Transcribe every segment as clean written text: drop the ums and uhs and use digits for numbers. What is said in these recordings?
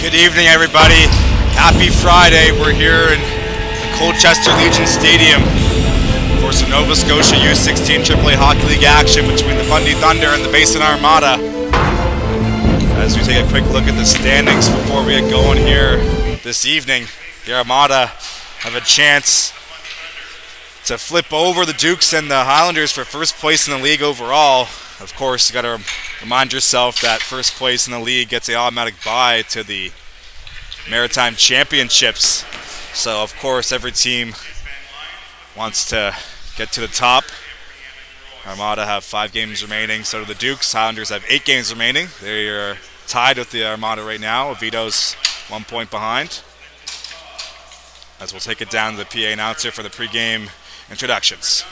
Good evening, everybody. Happy Friday. We're here in the Colchester Legion Stadium for some Nova Scotia U16 AAA Hockey League action between the Fundy Thunder and the Basin Armada. As we take a quick look at the standings before we get going here this evening, the Armada have a chance to flip over the Dukes and the Highlanders for first place in the league overall. Of course, you got to remind yourself that first place in the league gets an automatic bye to the Maritime Championships. So, of course, every team wants to get to the top. Armada have 5 games remaining. So do the Dukes. Highlanders have 8 games remaining. They are tied with the Armada right now. Oviedo's 1 point behind. As we'll take it down to the PA announcer for the pregame introductions.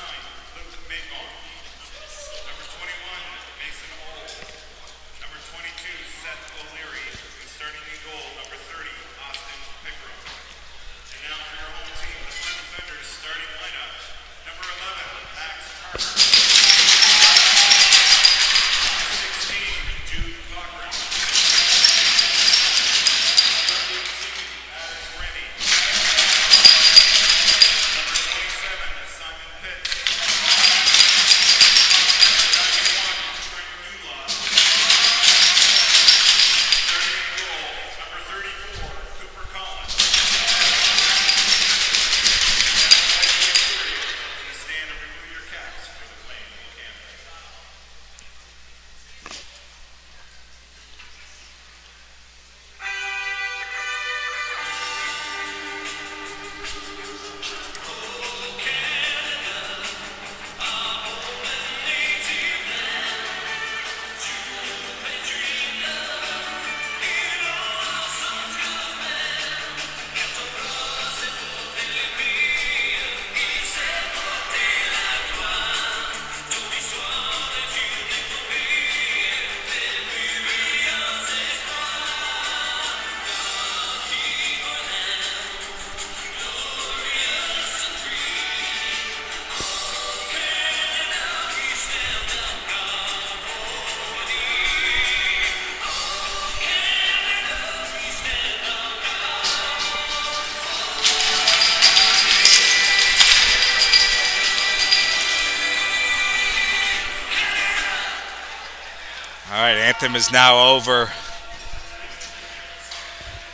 Anthem is now over.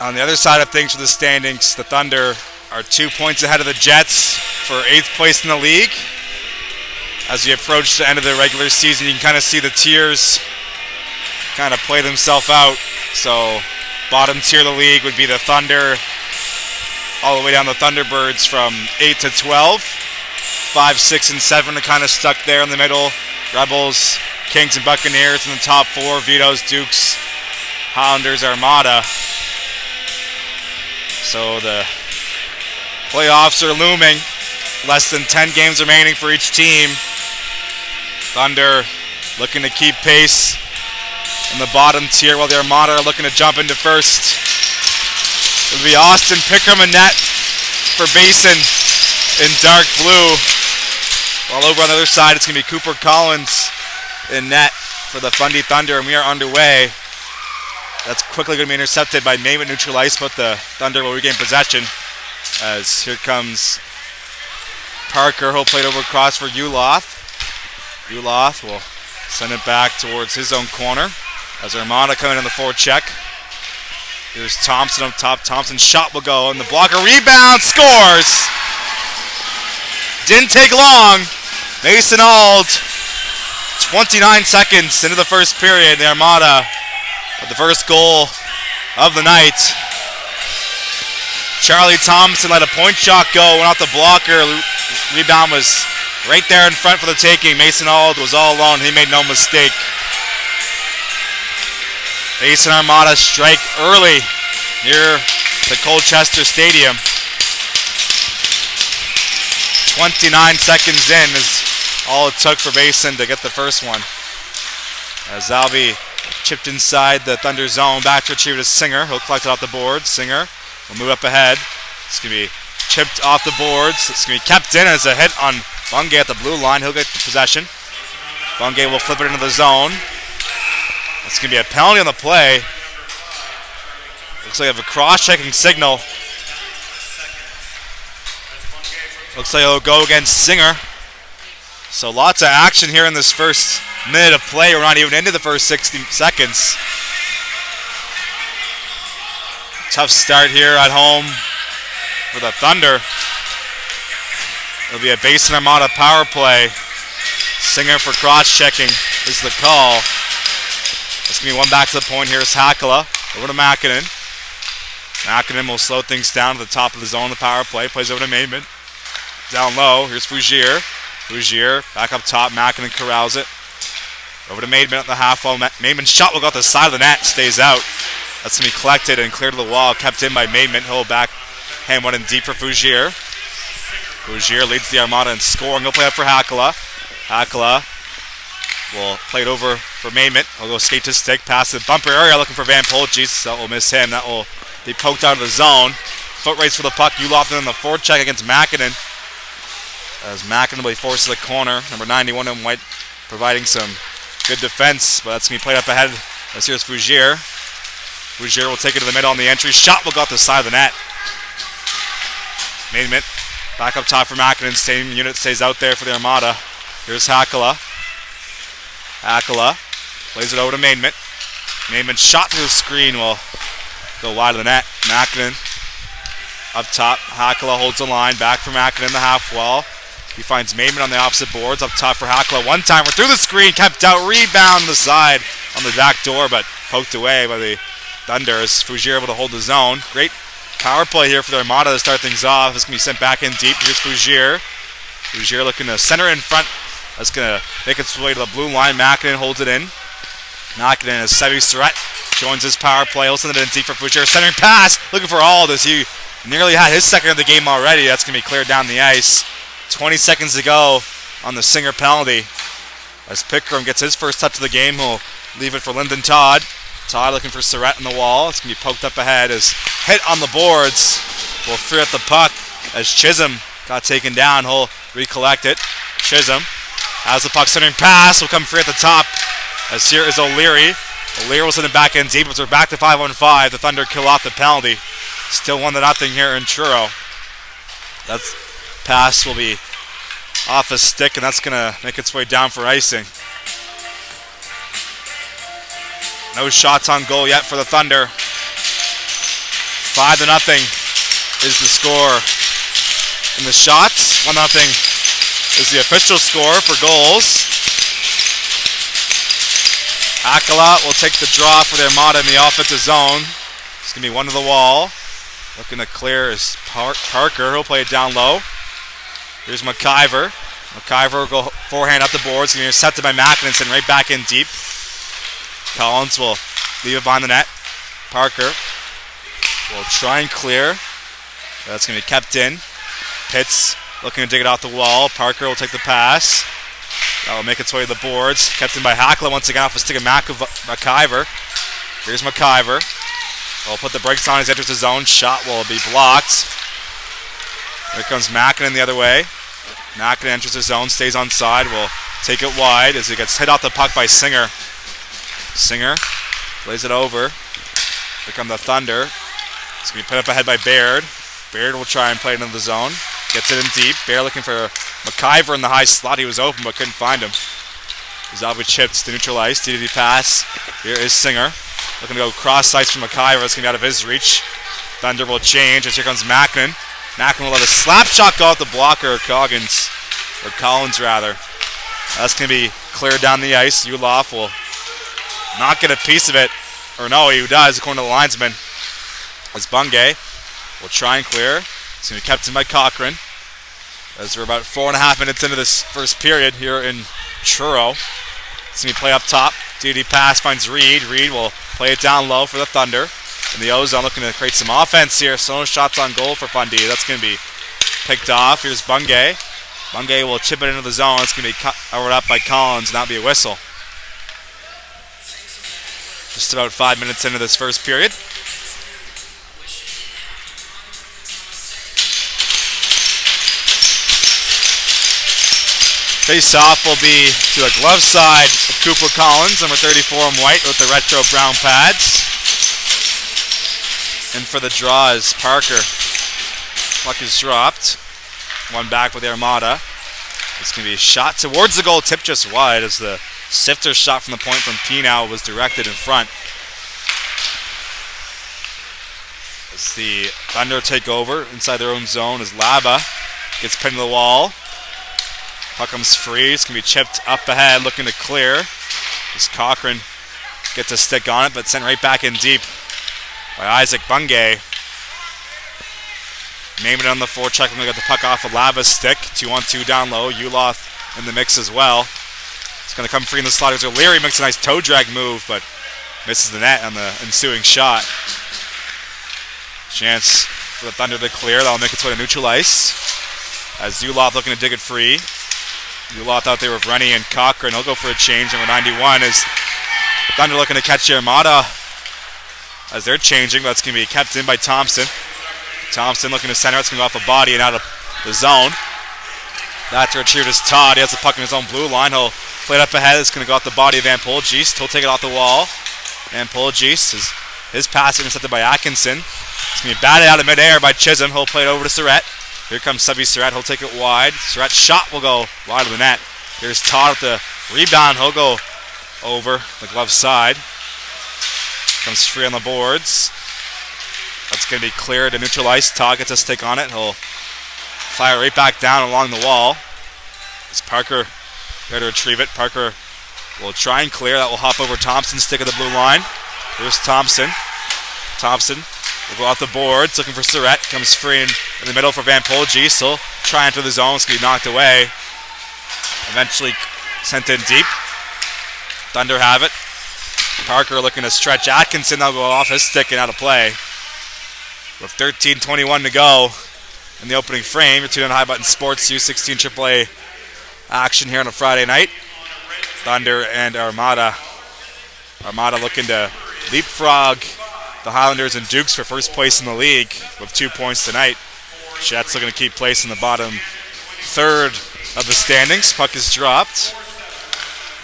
On the other side of things for the standings, the Thunder are 2 points ahead of the Jets for 8th place in the league. As we approach the end of the regular season, you can kind of see the tiers kind of play themselves out. So bottom tier of the league would be the Thunder, all the way down the Thunderbirds from 8 to 12. 5, 6, and 7 are kind of stuck there in the middle. Rebels, Kings, and Buccaneers in the top 4. Vito's, Dukes, Highlanders, Armada. So the playoffs are looming. Less than 10 games remaining for each team. Thunder looking to keep pace in the bottom tier, while the Armada are looking to jump into first. It'll be Austin Pickham and net for Basin in dark blue. While over on the other side, it's going to be Cooper Collins in net for the Fundy Thunder, and we are underway. That's quickly going to be intercepted by Maven neutral ice, but the Thunder will regain possession. As here comes Parker, who'll play it over across for Uloth. Uloth will send it back towards his own corner as Armada coming in the forward check. Here's Thompson up top. Thompson's shot will go, and the blocker rebound, scores! Didn't take long. Mason Auld, 29 seconds into the first period. The Armada with the first goal of the night. Charlie Thompson let a point shot go, went off the blocker. Rebound was right there in front for the taking. Mason Auld was all alone. He made no mistake. Basin Armada strike early near the Colchester Stadium. 29 seconds in is all it took for Basin to get the first one. As that'll be chipped inside the Thunder zone. Back to retrieve to Singer. He'll collect it off the board. Singer will move up ahead. It's going to be chipped off the boards. It's going to be kept in as a hit on Bungay at the blue line. He'll get possession. Bungay will flip it into the zone. It's going to be a penalty on the play. Looks like I have a cross-checking signal. Looks like it'll go against Singer. So lots of action here in this first minute of play. We're not even into the first 60 seconds. Tough start here at home for the Thunder. It'll be a Basin Armada power play. Singer for cross-checking is the call. It's going to be one back to the point. Here's Hakala over to Makinen. Makinen will slow things down to the top of the zone. The power play plays over to Maidman. Down low, here's Fougier. Fougier back up top. Makinen corrals it. Over to Maidman at the half wall. Maidman's shot will go out the side of the net. Stays out. That's going to be collected and cleared to the wall. Kept in by Maidman. He'll back hand one in deep for Fougier. Fougier leads the Armada in scoring. He'll play up for Hakala. Hakala will play it over for Maidman. He'll go skate to stick. Pass the bumper area looking for Van Polchis. That will miss him. That will be poked out of the zone. Foot race for the puck. Ulofton in the forecheck against Makinen. As Makinen will be forced to the corner. Number 91 in white providing some good defense. But that's going to be played up ahead. Let's here's Fougier. Fougier will take it to the middle on the entry. Shot will go out the side of the net. Maidman back up top for Makinen. Same unit stays out there for the Armada. Here's Hakala. Hakala plays it over to Maidman. Maidman shot through the screen will go wide of the net. Makinen up top. Hakala holds the line. Back for Makinen in the half wall. He finds Maidman on the opposite boards. Up top for Hakala. One timer through the screen. Kept out. Rebound on the side on the back door, but poked away by the Thunder as Fougier able to hold the zone. Great power play here for the Armada to start things off. It's going to be sent back in deep. Here's Fougier. Fougier looking to center in front. That's going to make its way to the blue line. Makinen holds it in. Makinen as Sevi Surratt joins his power play. He'll send it in deep for Fougier. Centering pass. Looking for Aldis. He nearly had his second of the game already. That's going to be cleared down the ice. 20 seconds to go on the Singer penalty. As Pickram gets his first touch of the game, he'll leave it for Lyndon Todd. Todd looking for Surratt in the wall. It's going to be poked up ahead as hit on the boards. Will free up the puck as Chisholm got taken down. He'll recollect it. Chisholm has the puck, centering pass. Will come free at the top as here is O'Leary. O'Leary will send it back in deep as we're back to 5-on-5. The Thunder kill off the penalty. Still 1-0 here in Truro. That pass will be off a stick, and that's going to make its way down for icing. No shots on goal yet for the Thunder. 5-0 is the score in the shots. 1-0 is the official score for goals. Hakala will take the draw for the Armada in the offensive zone. It's going to be one to the wall. Looking to clear is Parker. He'll play it down low. Here's McIver. McIver will go forehand up the boards. He's going to be intercepted by Makinen and right back in deep. Collins will leave it behind the net. Parker will try and clear. That's going to be kept in. Pitts looking to dig it off the wall. Parker will take the pass. That will make its way to the boards. Kept in by Hakala once again off a stick of McIver. Here's McIver. Will put the brakes on as he enters the zone. Shot will be blocked. Here comes Makinen the other way. Makinen enters the zone, stays on side. Will take it wide as he gets hit off the puck by Singer. Singer plays it over. Here come the Thunder. It's going to be put up ahead by Baird. Baird will try and play it into the zone. Gets it in deep. Baird looking for McIver in the high slot. He was open but couldn't find him. Zavi chips to neutral ice. DDD pass. Here is Singer. Looking to go cross ice from McIver. It's going to be out of his reach. Thunder will change as here comes Makinen. Makinen will let a slap shot go out the blocker. Collins rather. That's going to be cleared down the ice. Ulof will not get a piece of it. Or no, he does according to the linesman. As Bungay will try and clear. It's going to be kept in by Cochran. As we're about 4.5 minutes into this first period here in Truro. It's going to be play up top. DD pass finds Reed. Reed will play it down low for the Thunder. In the O-zone looking to create some offense here. So no shots on goal for Fundy. That's going to be picked off. Here's Bungay. Bungay will chip it into the zone. It's going to be covered up by Collins, and that'll be a whistle. Just about 5 minutes into this first period. Face-off will be to the glove side of Cooper Collins, number 34 in white with the retro brown pads. In for the draw is Parker. Puck is dropped. One back with the Armada. It's going to be a shot towards the goal, tipped just wide as the sifter shot from the point from Pino was directed in front. As the Thunder take over inside their own zone as Laba gets pinned to the wall. Puck comes free. It's going to be chipped up ahead, looking to clear. As Cochran gets a stick on it, but sent right back in deep by Isaac Bungay. Naming it on the forecheck. We're going to get the puck off of Laba's stick. 2-on-2 down low. Uloth in the mix as well. It's going to come free in the slot. There's O'Leary, makes a nice toe drag move, but misses the net on the ensuing shot. Chance for the Thunder to clear. That'll make its way to neutral ice. As Uloth looking to dig it free. Uloth out there with Rennie and Cochran. He'll go for a change. Number 91 is Thunder looking to catch the Armada as they're changing. That's going to be kept in by Thompson. Thompson looking to center. It's going to go off a body and out of the zone. That's retrieved is Todd. He has the puck in his own blue line. He'll play it up ahead. It's going to go off the body of Van Polgeest. He'll take it off the wall. Van Polgeest, his pass intercepted by Atkinson. It's going to be batted out of midair by Chisholm. He'll play it over to Surratt. Here comes Subby Surratt. He'll take it wide. Surratt's shot will go wide of the net. Here's Todd with the rebound. He'll go over the glove side. Comes free on the boards. That's going to be cleared to neutral ice. Todd gets a stick on it. He'll fire right back down along the wall. It's Parker there to retrieve it. Parker will try and clear. That will hop over Thompson's stick at the blue line. Here's Thompson. Thompson will go off the boards looking for Surratt. Comes free in the middle for Van Polgeest. He'll try into the zone. It's going to be knocked away. Eventually sent in deep. Thunder have it. Parker looking to stretch Atkinson. That'll go off his stick and out of play. With 13:21 to go in the opening frame, you're tuned on High Button Sports U16 AAA action here on a Friday night. Thunder and Armada. Armada looking to leapfrog the Highlanders and Dukes for first place in the league with 2 points tonight. Jets looking to keep place in the bottom third of the standings. Puck is dropped.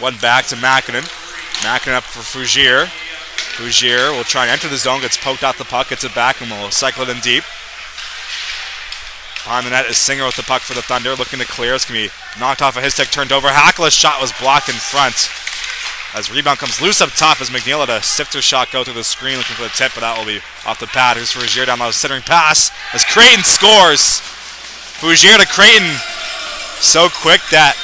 One back to Makinen. Makinen up for Fougier. Fougier will try and enter the zone, gets poked out the puck, gets it back, and will cycle it in deep. Behind the net is Singer with the puck for the Thunder, looking to clear. It's going to be knocked off of his stick, turned over. Hackle's shot was blocked in front. As rebound comes loose up top as McNeil had a sifter shot go through the screen looking for the tip, but that will be off the pad. Here's Fougier down low, centering pass as Creighton scores. Fougier to Creighton so quick that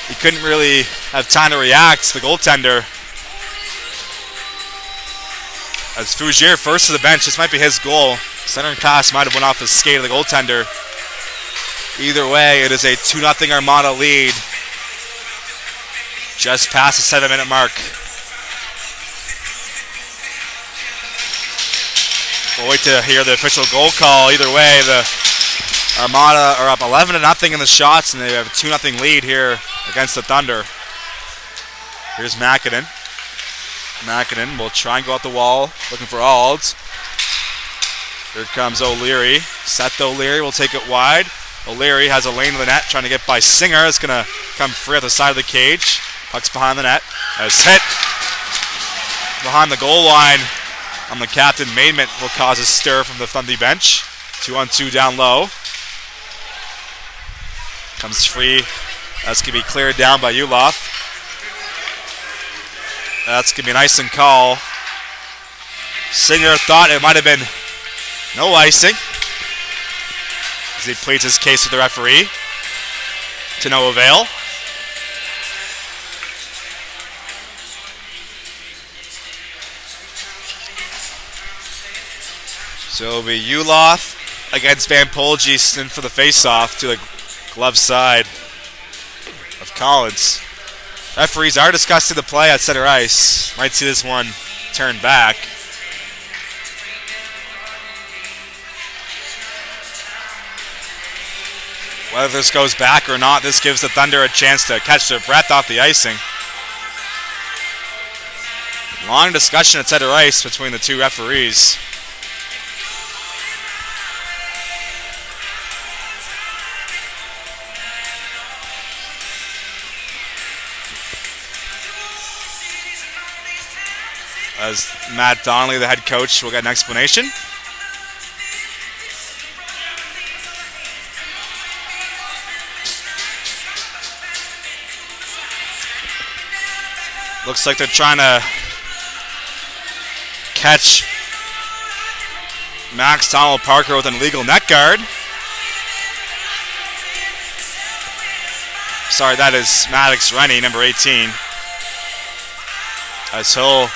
he couldn't really have time to react, the goaltender. As Fougier first to the bench, this might be his goal. Centering pass might have went off the skate of the goaltender. Either way, it is a 2-0 Armada lead. Just past the 7-minute mark. We'll wait to hear the official goal call. Either way, the Armada are up 11-0 in the shots, and they have a 2-0 lead here against the Thunder. Here's Makinen. Makinen will try and go out the wall, looking for Alds. Here comes O'Leary. Seth O'Leary will take it wide. O'Leary has a lane to the net, trying to get by Singer. It's going to come free at the side of the cage. Puck's behind the net. As hit behind the goal line on the captain. Maidment will cause a stir from the Fundy bench. 2-on-2 down low. Comes free. That's going to be cleared down by Uloth. That's going to be an icing call. Singer thought it might have been no icing as he pleads his case with the referee. To no avail. So it'll be Uloth against Van Polgeest for the face-off to the glove side of Collins. Referees are discussing the play at center ice. Might see this one turn back. Whether this goes back or not, this gives the Thunder a chance to catch their breath off the icing. Long discussion at center ice between the two referees. As Matt Donnelly, the head coach, will get an explanation. Looks like they're trying to catch Max Donald Parker with an illegal net guard. Sorry, that is Maddox Rennie, number 18. As he'll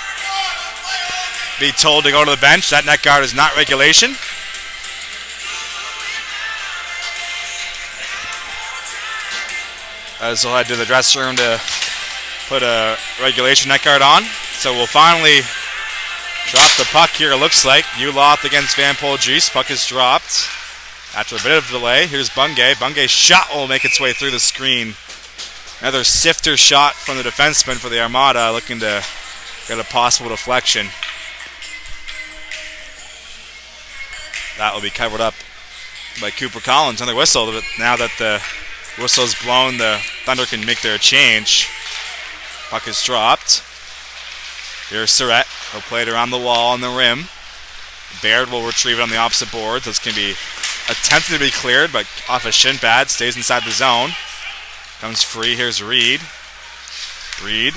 be told to go to the bench. That net guard is not regulation. As he'll head to the dressing room to put a regulation net guard on. So we'll finally drop the puck here, it looks like. Uloth against Van Polgis. Puck is dropped. After a bit of delay, here's Bungay. Bungay's shot will make its way through the screen. Another sifter shot from the defenseman for the Armada, looking to get a possible deflection. That will be covered up by Cooper Collins. Another whistle, but now that the whistle's blown, the Thunder can make their change. Puck is dropped. Here's Surratt. He'll play it around the wall on the rim. Baird will retrieve it on the opposite board. This can be attempted to be cleared, but off a shin pad, stays inside the zone. Comes free. Here's Reed. Reed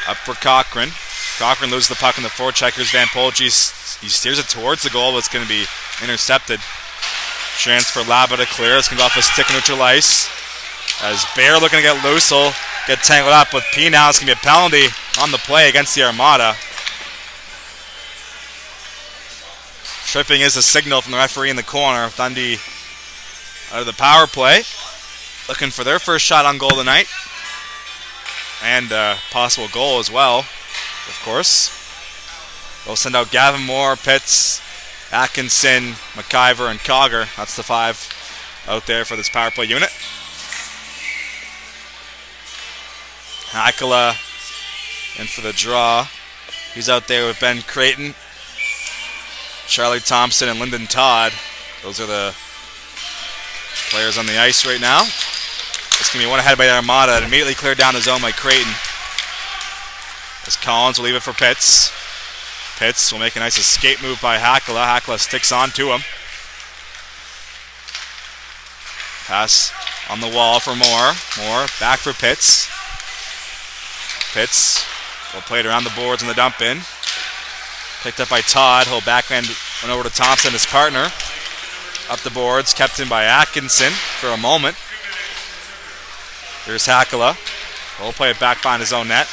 up for Cochran. Cochran loses the puck in the forecheck. Here's Van Polgis. He steers it towards the goal, but it's going to be intercepted. Transfer Laba to clear. It's going to go off a stick and neutral ice. As Baird looking to get loose, he'll get tangled up with P now. It's going to be a penalty on the play against the Armada. Tripping is a signal from the referee in the corner. Fundy out of the power play. Looking for their first shot on goal tonight. And a possible goal as well, of course. They'll send out Gavin Moore, Pitts, Atkinson, McIver, and Cogger. That's the 5 out there for this power play unit. Hakala in for the draw. He's out there with Ben Creighton, Charlie Thompson, and Lyndon Todd. Those are the players on the ice right now. It's going to be one ahead by the Armada. And immediately cleared down the zone by Creighton. As Collins will leave it for Pitts. Pitts will make a nice escape move by Hakala. Hakala sticks on to him. Pass on the wall for Moore. Moore back for Pitts. Pitts will play it around the boards in the dump in. Picked up by Todd. He'll backhand went over to Thompson, his partner. Up the boards, kept in by Atkinson for a moment. Here's Hakala. He'll play it back behind his own net.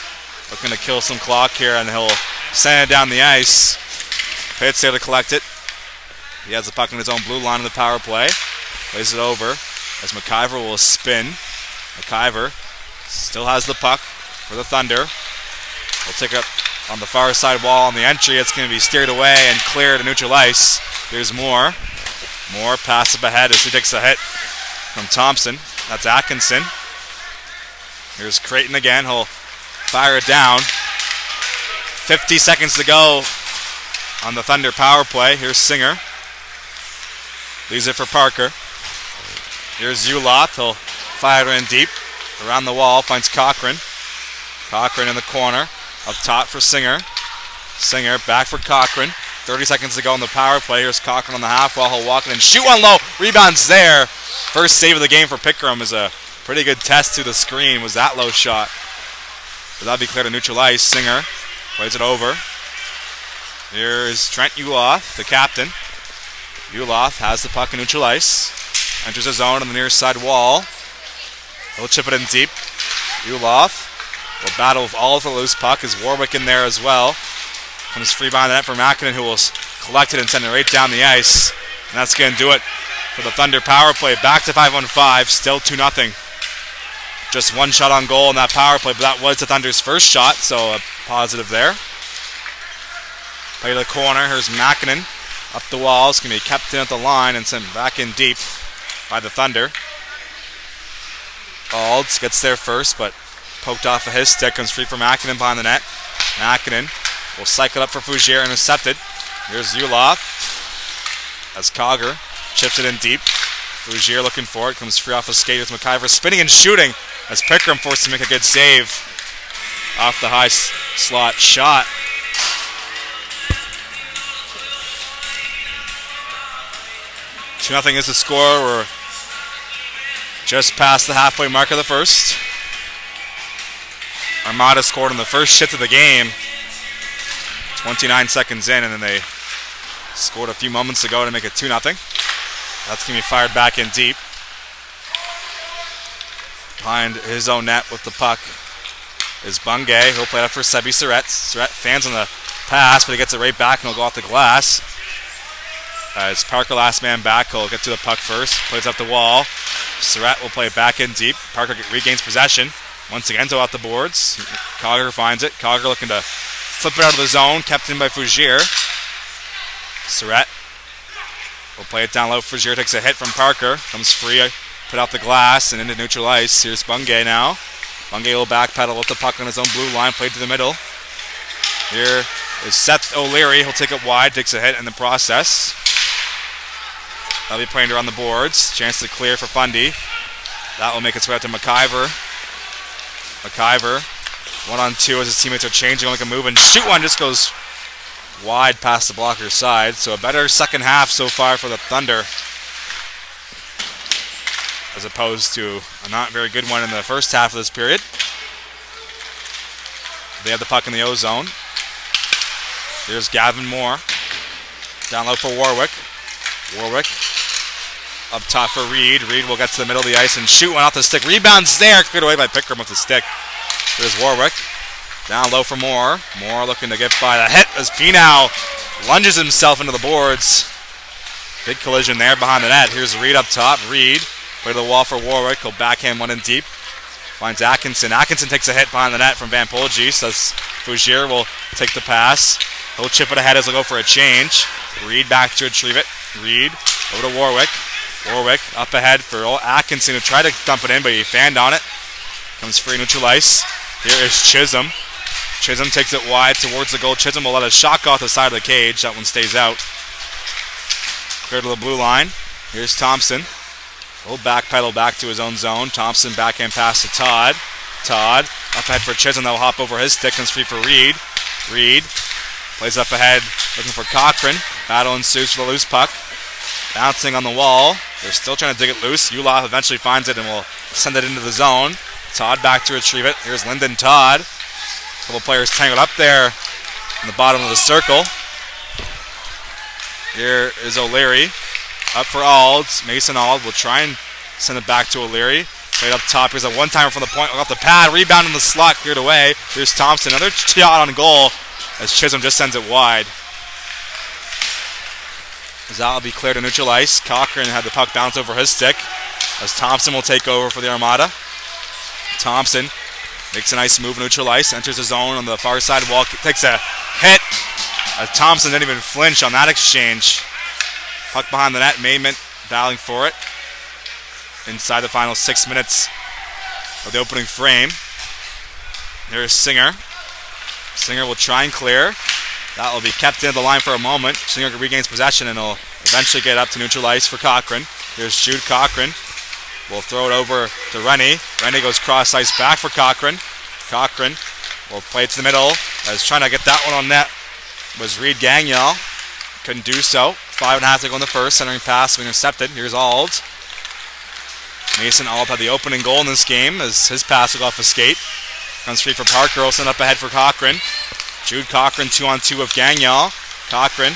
Looking to kill some clock here, and he'll send it down the ice. Pitts there to collect it. He has the puck in his own blue line in the power play. Plays it over as McIver will spin. McIver still has the puck for the Thunder. He'll take it up on the far side wall on the entry. It's going to be steered away and cleared to neutral ice. Here's Moore. Moore pass up ahead as he takes a hit from Thompson. That's Atkinson. Here's Creighton again. He'll fire it down. 50 seconds to go on the Thunder power play. Here's Singer. Leaves it for Parker. Here's Uloth. He'll fire it in deep. Around the wall. Finds Cochran. Cochran in the corner. Up top for Singer. Singer back for Cochran. 30 seconds to go on the power play. Here's Cochran on the half wall. He'll walk in and shoot one low. Rebounds there. First save of the game for Pickeram is a pretty good test to the screen. Was that low shot? But that'll be cleared to neutral ice. Singer plays it over. Here's Trent Uloth, the captain. Uloth has the puck in neutral ice. Enters the zone on the near side wall. He'll chip it in deep. Uloth will battle with all of the loose puck. Is Warwick in there as well. Comes free behind the net for Makinen, who will collect it and send it right down the ice. And that's going to do it for the Thunder power play. Back to 5-on-5, still 2-0. Just one shot on goal in that power play, but that was the Thunder's first shot, so a positive there. Play to the corner. Here's Makinen up the wall. It's going to be kept in at the line and sent back in deep by the Thunder. Alds gets there first, but poked off of his stick. Comes free for Makinen behind the net. Makinen will cycle up for Fougere, intercepted. Here's Uloth. As Cogger chips it in deep. Fougere looking for it. Comes free off the skate with McIver spinning and shooting as Pickeram forced to make a good save off the high slot shot. Nothing is the score. We're just past the halfway mark of the first. Armada scored on the first shift of the game, 29 seconds in, and then they scored a few moments ago to make it 2-0. That's going to be fired back in deep. Behind his own net with the puck is Bungay. He'll play it up for Sebi Surratt. Surratt fans on the pass, but he gets it right back and he'll go off the glass. As Parker last man back, he'll get to the puck first. Plays up the wall. Surratt will play it back in deep. Parker regains possession. Once again, to off the boards. Cogger finds it. Cogger looking to flip it out of the zone. Kept in by Fougier. Surratt will play it down low. Fougier takes a hit from Parker. Comes free. Put out the glass and into neutral ice. Here's Bungay now. Bungay will backpedal with the puck on his own blue line. Played to the middle. Here is Seth O'Leary. He'll take it wide. Takes a hit in the process. That'll be playing around the boards. Chance to clear for Fundy. That will make its way out to McIver. McIver, 1-on-2 as his teammates are changing. Only can move and shoot one. Just goes wide past the blocker's side. So a better second half so far for the Thunder, as opposed to a not very good one in the first half of this period. They have the puck in the O zone. Here's Gavin Moore. Down low for Warwick. Warwick up top for Reed. Reed will get to the middle of the ice and shoot one off the stick. Rebounds there. Cleared away by Pickram with the stick. There's Warwick. Down low for Moore. Moore looking to get by the hit as Pinow lunges himself into the boards. Big collision there behind the net. Here's Reed up top. Reed play to the wall for Warwick. He'll backhand one in deep. Finds Atkinson. Atkinson takes a hit behind the net from Van Polge. So Fougier will take the pass. He'll chip it ahead as he'll go for a change. Reed back to retrieve it. Reed over to Warwick. Warwick up ahead for Atkinson, who tried to dump it in, but he fanned on it. Comes free neutral ice. Here is Chisholm. Chisholm takes it wide towards the goal. Chisholm will let a shot go off the side of the cage. That one stays out. Clear to the blue line. Here's Thompson. He'll backpedal back to his own zone. Thompson backhand pass to Todd. Todd up ahead for Chisholm. That will hop over his stick. Comes free for Reed. Reed plays up ahead looking for Cochran. Battle ensues for the loose puck. Bouncing on the wall. They're still trying to dig it loose. Ulof eventually finds it and will send it into the zone. Todd back to retrieve it. Here's Lyndon Todd. A couple players tangled up there in the bottom of the circle. Here is O'Leary. Up for Alds. Mason Ald will try and send it back to O'Leary. Played up top. Here's a one-timer from the point. Off the pad. Rebound in the slot. Cleared away. Here's Thompson. Another shot on goal as Chisholm just sends it wide. As that will be cleared to neutral ice. Cochran had the puck bounce over his stick as Thompson will take over for the Armada. Thompson makes a nice move neutral ice. Enters the zone on the far side wall. Takes a hit as Thompson didn't even flinch on that exchange. Puck behind the net. Mayment battling for it. Inside the final 6 minutes of the opening frame. There's Singer. Singer will try and clear. That will be kept in the line for a moment. Singer regains possession and will eventually get up to neutral ice for Cochran. Here's Jude Cochran. We'll throw it over to Rennie. Rennie goes cross ice back for Cochran. Cochran will play it to the middle. As trying to get that one on net was Reed Gagnon. Couldn't do so. 5.5 to go in the first. Centering pass intercepted. Here's Ald. Mason Ald had the opening goal in this game as his pass will go off a skate. Comes free for Parker. Will send up ahead for Cochran. Jude Cochran 2-on-2 with Gagnon. Cochran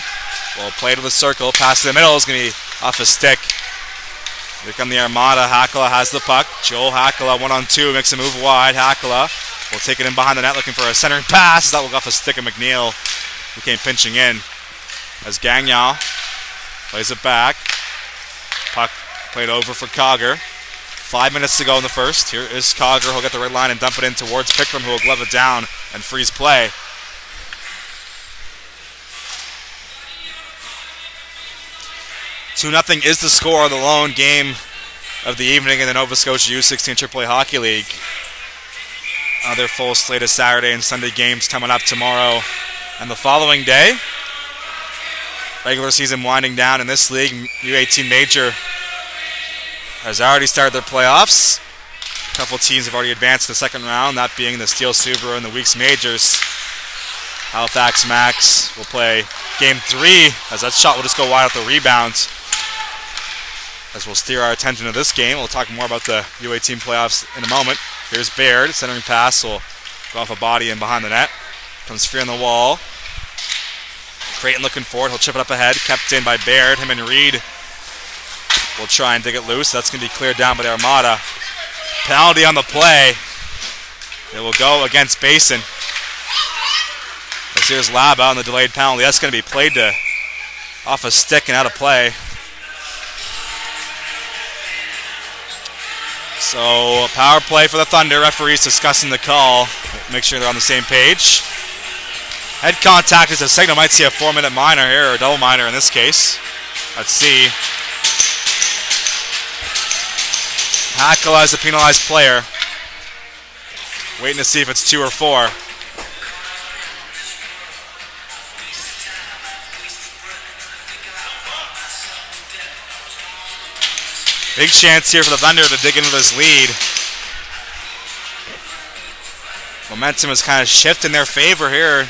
will play to the circle. Pass to the middle is going to be off a stick. Here come the Armada. Hakala has the puck. Joel Hakala 1-on-2. Makes a move wide. Hakala will take it in behind the net looking for a centering pass. That will go off a stick of McNeil, who came pinching in. As Gagnon plays it back. Puck played over for Cogger. 5 minutes to go in the first. Here is Cogger. He'll get the red line and dump it in towards Pickram, who will glove it down and freeze play. 2-0 is the score of the lone game of the evening in the Nova Scotia U16 AAA Hockey League. Another full slate of Saturday and Sunday games coming up tomorrow and the following day. Regular season winding down in this league. U18 Major has already started their playoffs. A couple teams have already advanced to the second round, that being the Steel Subaru and the Weeks Majors. Halifax Max will play Game 3 as that shot will just go wide off the rebound. As we'll steer our attention to this game. We'll talk more about the U18 playoffs in a moment. Here's Baird. Centering pass will Go off a body and behind the net. Comes free on the wall. Creighton looking for it. He'll chip it up ahead. Kept in by Baird. Him and Reed will try and dig it loose. That's going to be cleared down by the Armada. Penalty on the play. It will go against Basin. As here's Laba on the delayed penalty. That's going to be played to off a stick and out of play. So, power play for the Thunder. Referees discussing the call. Make sure they're on the same page. Head contact is a signal. Might see a 4-minute minor here, or a double minor in this case. Let's see. Hackle as the penalized player. Waiting to see if it's 2 or 4. Big chance here for the Thunder to dig into this lead. Momentum is kind of shifting in their favor here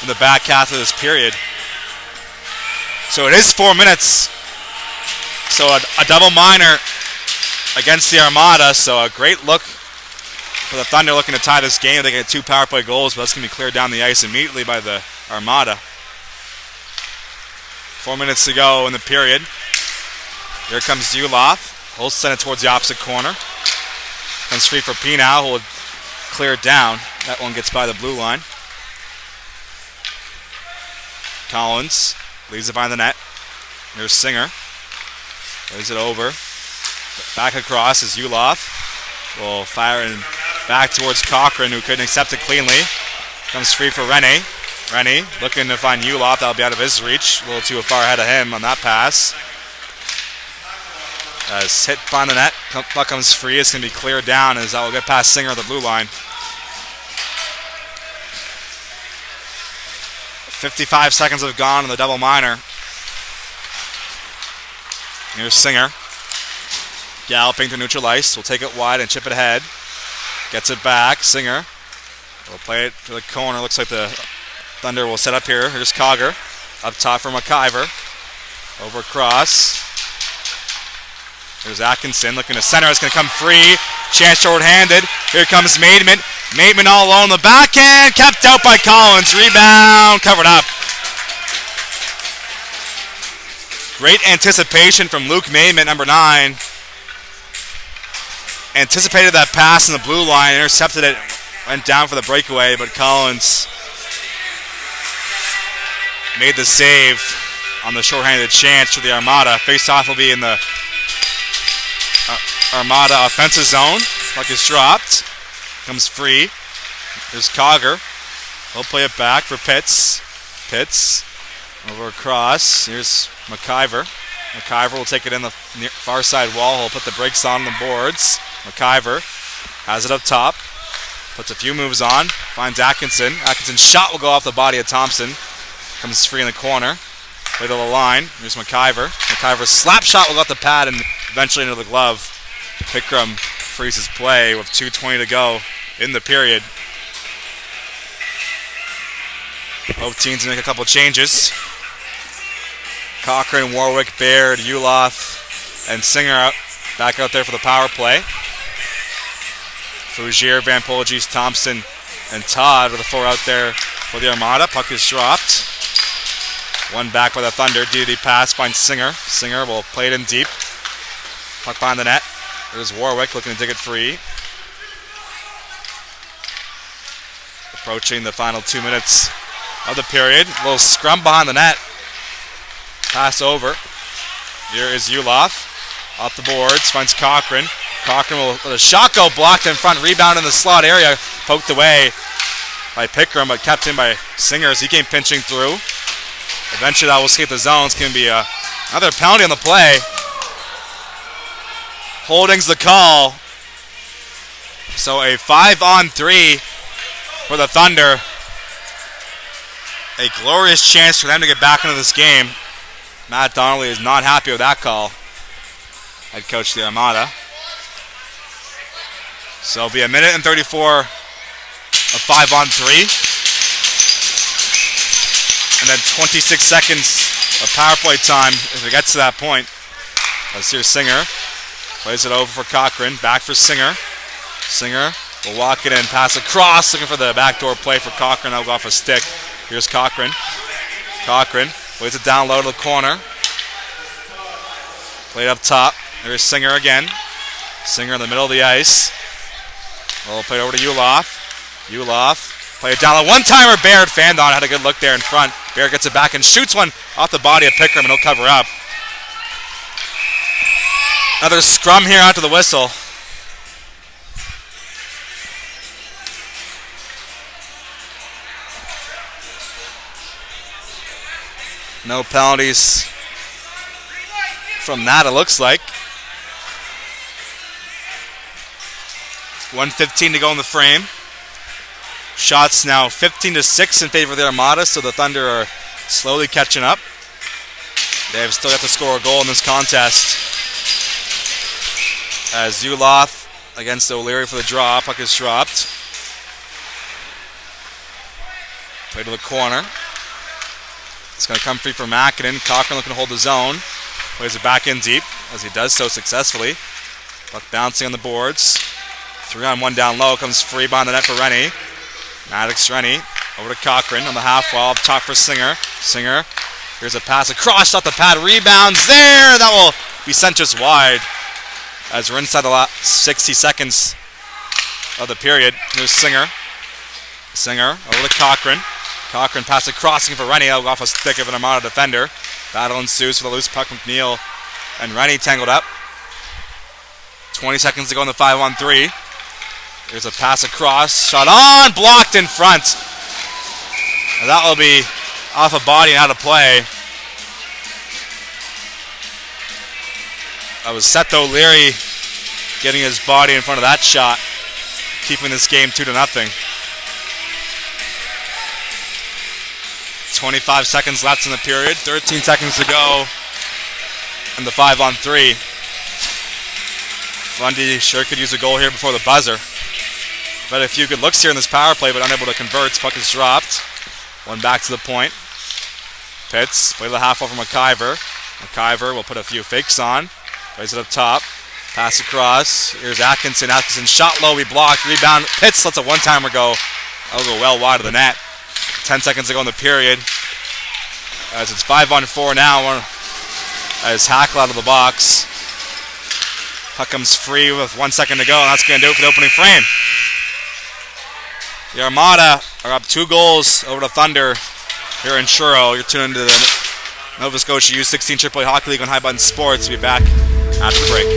in the back half of this period. So it is 4 minutes. So a double minor against the Armada. So a great look for the Thunder looking to tie this game. They get 2 power play goals, but that's going to be cleared down the ice immediately by the Armada. 4 minutes to go in the period. Here comes Zuloff. He'll send it towards the opposite corner. Comes free for Pinow, who will clear it down. That one gets by the blue line. Collins leaves it behind the net. Here's Singer. Lays it over. Back across is Zuloff. Will fire it back towards Cochran, who couldn't accept it cleanly. Comes free for Rene. Rene looking to find Zuloff. That'll be out of his reach. A little too far ahead of him on that pass. As hit behind the net, puck comes free. It's going to be cleared down as that will get past Singer on the blue line. 55 seconds have gone on the double minor. Here's Singer. Galloping to neutral ice. Will take it wide and chip it ahead. Gets it back. Singer will play it to the corner. Looks like the Thunder will set up here. Here's Cogger. Up top for McIver. Over across. There's Atkinson looking to center. It's going to come free. Chance short-handed. Here comes Maidman. Maidman all alone. The backhand kept out by Collins. Rebound covered up. Great anticipation from Luke Maidman, number 9. Anticipated that pass in the blue line. Intercepted it. Went down for the breakaway, but Collins made the save on the short-handed chance for the Armada. Face-off will be in the Armada offensive zone. Puck is dropped. Comes free. There's Cogger. He'll play it back for Pitts. Pitts over across. Here's McIver. McIver will take it in the far side wall. He'll put the brakes on the boards. McIver has it up top. Puts a few moves on. Finds Atkinson. Atkinson's shot will go off the body of Thompson. Comes free in the corner. Way to the line. Here's McIver. McIver's slap shot will go off the pad and eventually into the glove. Pickram freezes play with 2:20 to go in the period. Both teams make a couple changes. Cochran, Warwick, Baird, Zuloff, and Singer back out there for the power play. Fougier, Van Polges, Thompson, and Todd with the 4 out there for the Armada. Puck is dropped. One back by the Thunder. DD pass finds Singer. Singer will play it in deep. Puck behind the net. There's Warwick looking to dig it free. Approaching the final 2 minutes of the period. A little scrum behind the net. Pass over. Here is Zuloff. Off the boards. Finds Cochran. Cochran will let a shot go blocked in front. Rebound in the slot area. Poked away by Pickram, but kept in by Singer as he came pinching through. Eventually that will escape the zone. It's going to be another penalty on the play. Holding's the call. So a 5-on-3 for the Thunder. A glorious chance for them to get back into this game. Matt Donnelly is not happy with that call. Head coach of the Armada. So it'll be a minute and 34 of 5-on-3. And then 26 seconds of power play time if it gets to that point. Let's hear Singer. Plays it over for Cochran. Back for Singer. Singer will walk it in, pass across, looking for the backdoor play for Cochran. That'll go off a stick. Here's Cochran. Cochran waits it down low to the corner. Played up top. There's Singer again. Singer in the middle of the ice. Well, played over to Ulof. Ulof played it down low. One-timer Baird. Fandon had a good look there in front. Baird gets it back and shoots one off the body of Pickram, and he'll cover up. Another scrum here after the whistle. No penalties from that, it looks like. 1:15 to go in the frame. Shots now 15-6 in favor of the Armada, so the Thunder are slowly catching up. They have still got to score a goal in this contest. As Ulof against O'Leary for the draw. Puck is dropped. Play to the corner. It's going to come free for Mackinnon. Cochran looking to hold the zone. Plays it back in deep, as he does so successfully. Puck bouncing on the boards. 3-on-1 down low. Comes free behind the net for Rennie. Maddox Rennie over to Cochran on the half wall. Up top for Singer. Singer. Here's a pass across off the pad. Rebounds there. That will be sent just wide. As we're inside the last 60 seconds of the period. Here's Singer. Singer over to Cochran. Cochran pass across for Rennie. That'll go off a stick of an Armada defender. Battle ensues for the loose puck. McNeil and Rennie tangled up. 20 seconds to go in the 5-on-3. There's a pass across. Shot on. Blocked in front. And that will be off a body and out of play. That was Seth O'Leary getting his body in front of that shot, keeping this game 2-0. 25 seconds left in the period. 13 seconds to go in the 5-on-3. Fundy sure could use a goal here before the buzzer. But a few good looks here in this power play, but unable to convert. Puck is dropped. One back to the point. Pitts, play to the half wall for McIver. McIver will put a few fakes on. Plays it up top. Pass across. Here's Atkinson. Atkinson shot low. We blocked. Rebound. Pitts lets a one-timer go. That'll go well wide of the net. 10 seconds to go in the period. As it's 5-on-4 now. As Hackle out of the box. Puck comes free with 1 second to go, and that's going to do it for the opening frame. The Armada are up 2 goals over the Thunder here in Truro. You're tuned into the Nova Scotia U16 AAA Hockey League on High Button Sports. We'll be back after the break.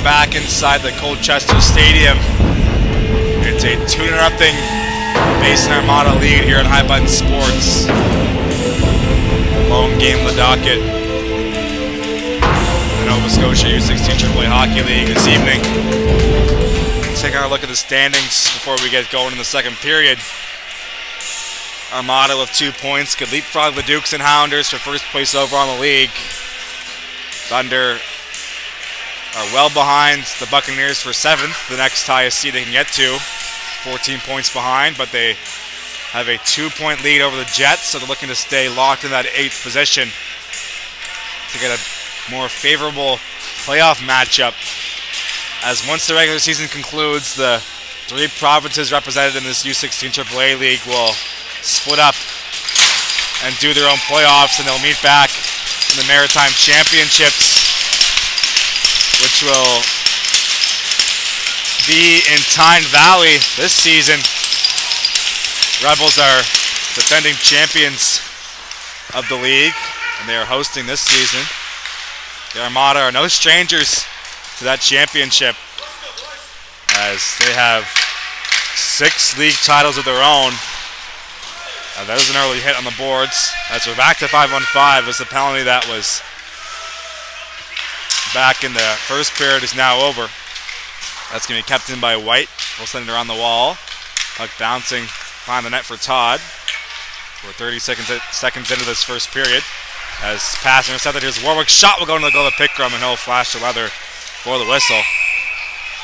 back inside the Colchester Stadium. It's a 2-0 Basin Armada lead here in High Button Sports. Lone game of the docket. The Nova Scotia U16 AAA Hockey League this evening. Let's take a look at the standings before we get going in the second period. Armada with 2 points could leapfrog the Dukes and Hounders for first place overall in the league. Thunder are well behind the Buccaneers for 7th, the next highest seed they can get to. 14 points behind, but they have a 2-point lead over the Jets, so they're looking to stay locked in that 8th position to get a more favorable playoff matchup. As once the regular season concludes, the 3 provinces represented in this U16 AAA league will split up and do their own playoffs, and they'll meet back in the Maritime Championships, which will be in Tyne Valley this season. Rebels are defending champions of the league, and they are hosting this season. The Armada are no strangers to that championship, as they have 6 league titles of their own. That was an early hit on the boards, as we're back to 5-on-5, as the penalty that was back in the first period is now over. That's going to be kept in by White. We'll send it around the wall. Puck bouncing behind the net for Todd. We're 30 seconds into this first period. As pass intercepted, here's Warwick's shot will go into the goal of Pickram, and he'll flash the leather for the whistle.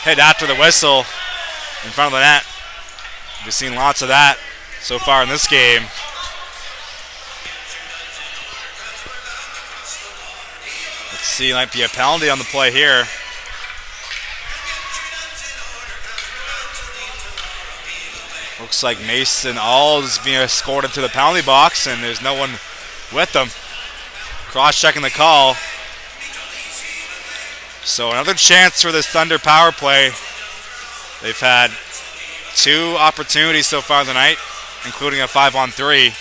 Hit after the whistle in front of the net. We've seen lots of that so far in this game. Let's see, might be a penalty on the play here. Looks like Mason Alls being escorted to the penalty box, and there's no one with them. Cross-checking the call. So another chance for this Thunder power play. They've had 2 opportunities so far tonight, including a 5-on-3.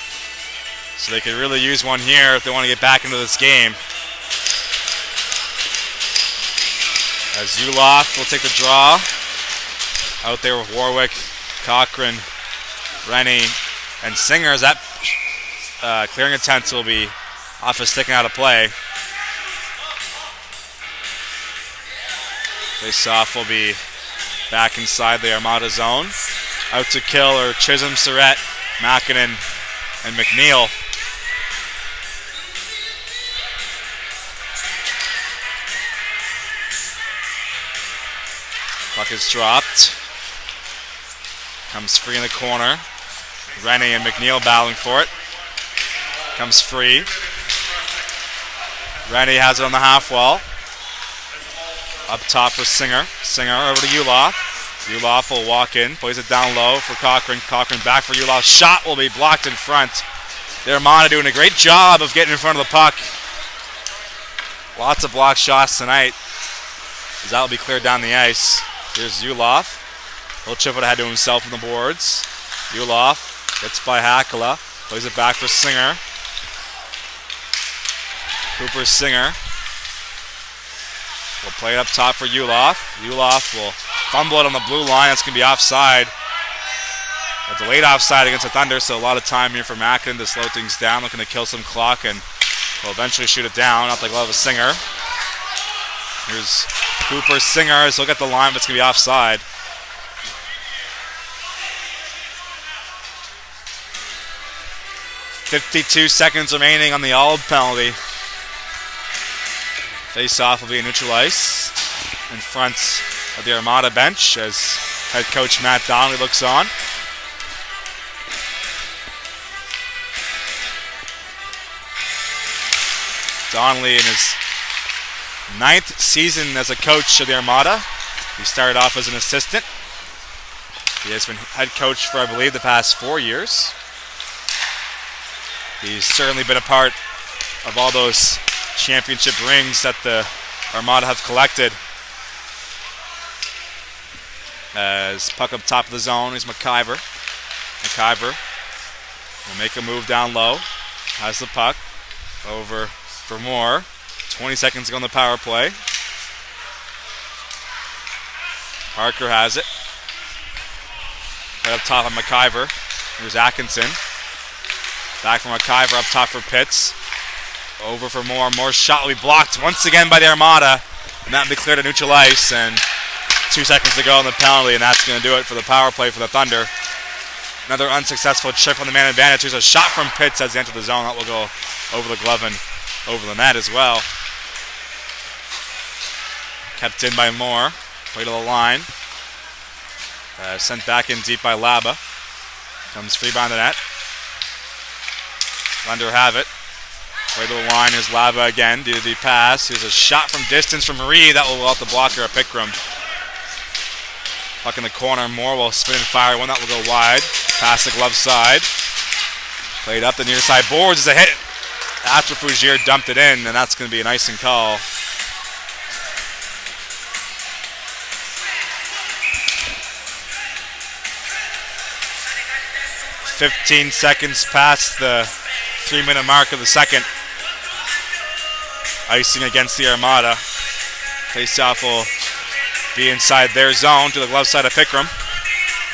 So they could really use one here if they want to get back into this game. As Ulof will take the draw. Out there with Warwick, Cochran, Rennie, and Singer. As that clearing attempt will be off a stick and out of play. Face-off will be back inside the Armada zone. Out to kill are Chisholm, Surrett, Makinen, and McNeil. Puck is dropped. Comes free in the corner. Rennie and McNeil battling for it. Comes free. Rennie has it on the half wall. Up top for Singer. Singer over to Ulof. Ulof will walk in, plays it down low for Cochran. Cochran back for Ulof. Shot will be blocked in front. The Armada doing a great job of getting in front of the puck. Lots of block shots tonight, as that will be cleared down the ice. Here's Ulof. He'll chip it ahead to himself on the boards. Ulof gets by Hakala. Plays it back for Singer. Cooper Singer will play it up top for Ulof. Ulof will fumble it on the blue line. That's going to be offside. A delayed offside against the Thunder, so a lot of time here for Mackin to slow things down, looking to kill some clock, and will eventually shoot it down off the glove of Singer. Here's Cooper Singer. So look at the line, but it's going to be offside. .52 seconds remaining on the Auld penalty. Face-off will be a neutral ice in front of the Armada bench as head coach Matt Donnelly looks on. Donnelly in his 9th season as a coach of the Armada. He started off as an assistant. He has been head coach for, I believe, the past 4 years. He's certainly been a part of all those championship rings that the Armada have collected. As puck up top of the zone is McIver. McIver will make a move down low. Has the puck over for more. 20 seconds to go on the power play. Parker has it. Right up top on McIver. Here's Atkinson. Back from McIver up top for Pitts. Over for Moore. Moore's shot will be blocked once again by the Armada. And that will be cleared to neutral ice. And 2 seconds to go on the penalty. And that's going to do it for the power play for the Thunder. Another unsuccessful chip on the man advantage. There's a shot from Pitts as they enter the zone. That will go over the glove and over the net as well. Kept in by Moore. Play to the line. Sent back in deep by Laba. Comes free behind the net. Thunder have it. Play to the line. Here's Laba again. Did the pass. Here's a shot from distance from Reed. That will go out the blocker at Pickram. Puck in the corner. Moore will spin and fire one. That will go wide. Pass the glove side. Played up the near side boards. There's a hit after Fougier dumped it in, and that's going to be an icing call. "15 seconds past the 3-minute mark of the second. Icing against the Armada. Faceoff will be inside their zone to the glove side of Pickram.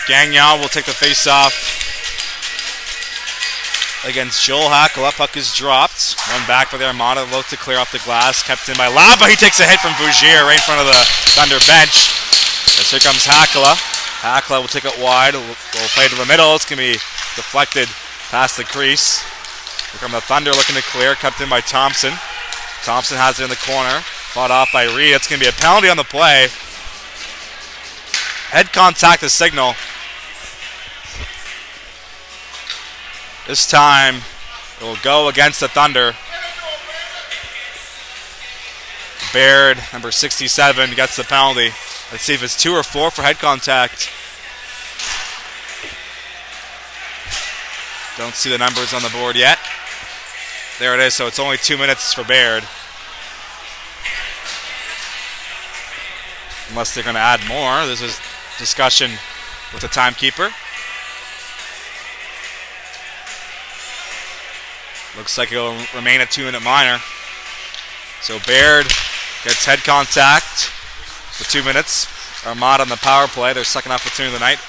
Gagnon will take the faceoff against Joel Hackela. Puck is dropped. One back by the Armada. Look to clear off the glass. Kept in by Laba. He takes a hit from Fougier right in front of the Thunder bench. As here comes Hackela. Hackela will take it wide. Will play to the middle. It's going to be deflected past the crease. Here come the Thunder looking to clear. Kept in by Thompson. Thompson has it in the corner. Fought off by Reed. It's going to be a penalty on the play. Head contact the signal. This time it will go against the Thunder. Baird, number 67, gets the penalty. Let's see if it's 2 or 4 for head contact. Don't see the numbers on the board yet. There it is, so it's only 2 minutes for Baird. Unless they're going to add more. This is discussion with the timekeeper. Looks like it'll remain a 2-minute minor. So Baird gets head contact for 2 minutes. Armada on the power play, their second opportunity of the night.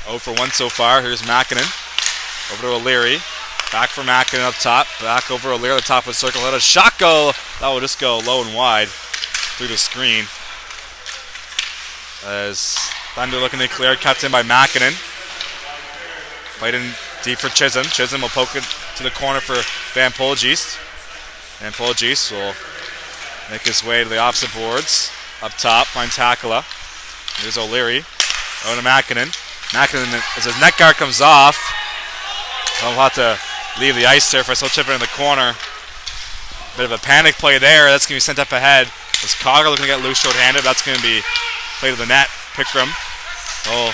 0 for 1 so far. Here's Makinen. Over to O'Leary. Back for Makinen up top. Back over O'Leary at the top of the circle. Let a shot go. That will just go low and wide through the screen. As Thunder looking to clear. Kept in by Makinen. Played in deep for Chisholm. Chisholm will poke it to the corner for Van Polgeest. Van Polgeest will make his way to the opposite boards. Up top finds Hackela. Here's O'Leary. Over to Makinen. Makinen, as his net guard comes off, he'll have to leave the ice surface. He'll chip it in the corner. Bit of a panic play there. That's going to be sent up ahead. As Cogger looking to get loose short-handed. That's going to be played to the net. Pickram will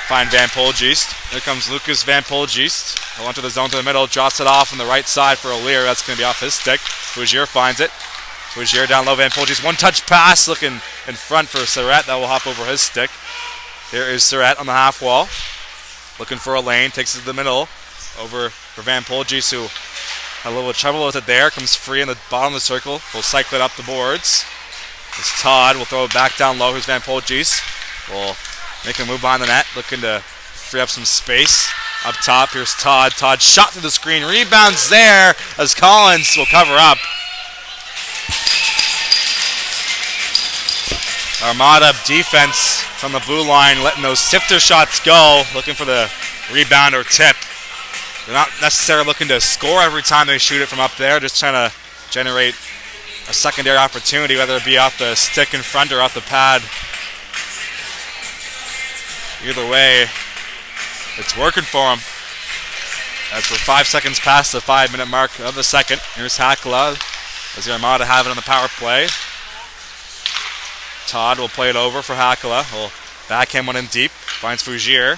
find Van Polgeest. There comes Lucas Van Polgeest. He'll enter the zone to the middle. Drops it off on the right side for O'Leary. That's going to be off his stick. Fougier finds it. Fougier down low. Van Polgeest. One-touch pass looking in front for Surratt. That will hop over his stick. Here is Surratt on the half wall. Looking for a lane. Takes it to the middle. Over for Van Polgeest, who had a little trouble with it there. Comes free in the bottom of the circle. Will cycle it up the boards. It's Todd. Will throw it back down low. Here's Van Polgeest. Will make a move behind the net. Looking to free up some space. Up top, here's Todd. Todd shot through the screen. Rebounds there as Collins will cover up. Armada defense from the blue line, letting those sifter shots go. Looking for the rebound or tip. They're not necessarily looking to score every time they shoot it from up there. Just trying to generate a secondary opportunity, whether it be off the stick in front or off the pad. Either way, it's working for them. As we're 5 seconds past the 5-minute mark of the second, here's Hackela as the Armada have it on the power play. Todd will play it over for Hackela. He'll backhand one in deep. Finds Fougier.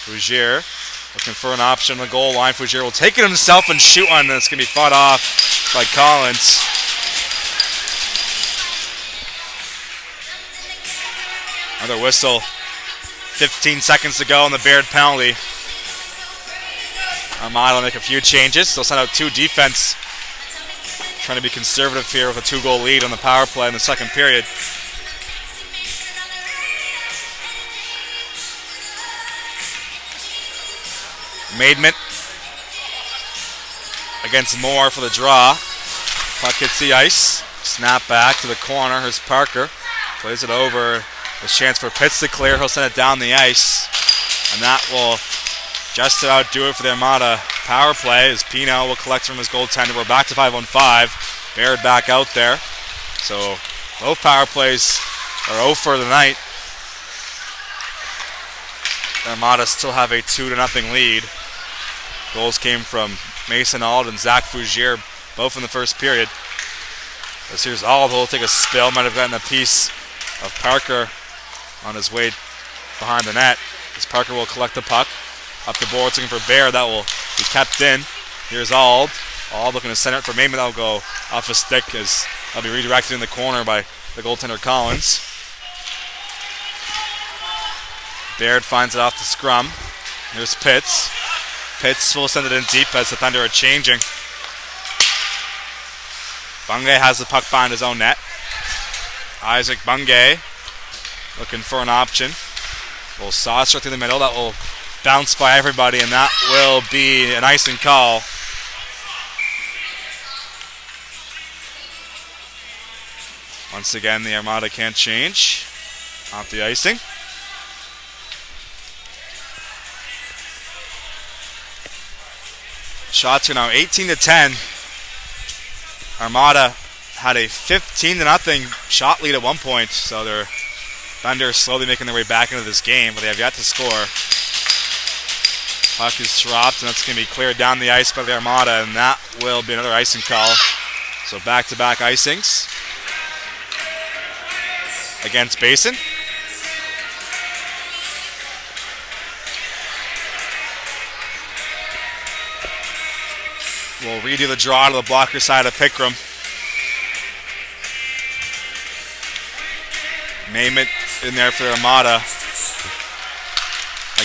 Fougier looking for an option on the goal line. Fougier will take it himself and shoot one, and it's going to be fought off by Collins. Another whistle. 15 seconds to go on the Baird penalty. Armada will make a few changes. They'll send out 2 defense. Trying to be conservative here with a 2-goal lead on the power play in the second period. Maidment against Moore for the draw. Puck hits the ice. Snap back to the corner. Here's Parker. Plays it over. There's a chance for Pitts to clear. He'll send it down the ice. And that will just about do it for the Armada power play as Pino will collect from his goaltender. We're back to 5-on-5. Baird back out there. So both power plays are 0 for the night. The Armada still have a 2-0 lead. Goals came from Mason Auld and Zach Fougier, both in the first period. As here's Auld, who'll take a spill. Might have gotten a piece of Parker on his way behind the net. As Parker will collect the puck. Up the boards looking for Baird. That will be kept in. Here's Auld. Auld looking to center it for Maidman. That will go off a stick as that'll be redirected in the corner by the goaltender Collins. Baird finds it off the scrum. Here's Pitts. Pitts will send it in deep as the Thunder are changing. Bungay has the puck behind his own net. Isaac Bungay looking for an option. Will saucer through the middle. That will bounce by everybody, and that will be an icing call. Once again, the Armada can't change off the icing. Shots are now 18-10. Armada had a 15-0 shot lead at one point, so they're Thunder slowly making their way back into this game, but they have yet to score. Puck is dropped, and that's going to be cleared down the ice by the Armada, and that will be another icing call. So back-to-back icings against Basin. We'll redo the draw to the blocker side of Pickrem. Maymont in there for the Armada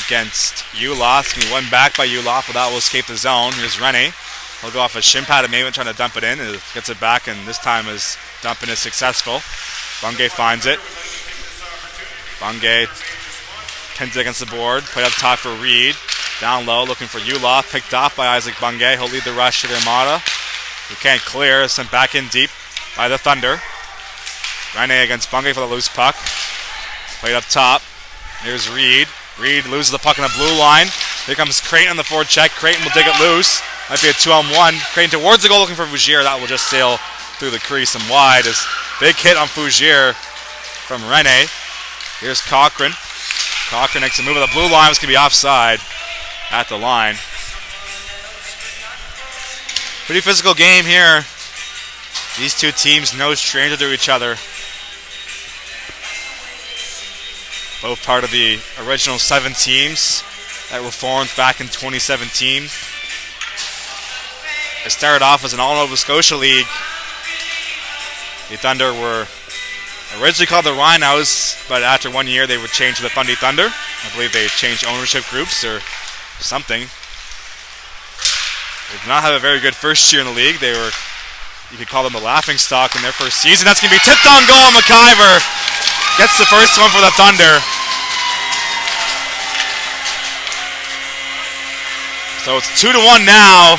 against Ulof. It's going to be one back by Ulof, but that will escape the zone. Here's Rennie. He'll go off a shin pad of Maymont trying to dump it in. It gets it back, and this time his dumping is successful. Bungay finds it. Bungay pins it against the board. Played up top for Reed. Down low, looking for Ulof. Picked off by Isaac Bungay. He'll lead the rush to the Armada. He can't clear. Sent back in deep by the Thunder. Rene against Bungay for the loose puck. Played up top. Here's Reed. Reed loses the puck on the blue line. Here comes Creighton on the forward check. Creighton will dig it loose. Might be a 2-on-1. Creighton towards the goal looking for Fougier. That will just sail through the crease and wide. As big hit on Fougier from Rene. Here's Cochran. Cochran makes a move at the blue line. It's going to be offside at the line. Pretty physical game here. These two teams no stranger to each other. Both part of the original 7 teams that were formed back in 2017. It started off as an all-Nova Scotia league. The Thunder were originally called the Rhinos, but after 1 year they would change to the Fundy Thunder. I believe they changed ownership groups or something. They did not have a very good first year in the league. They were, you could call them the laughing stock in their first season. That's going to be tipped on goal. McIver gets the first one for the Thunder. So it's 2-1 now.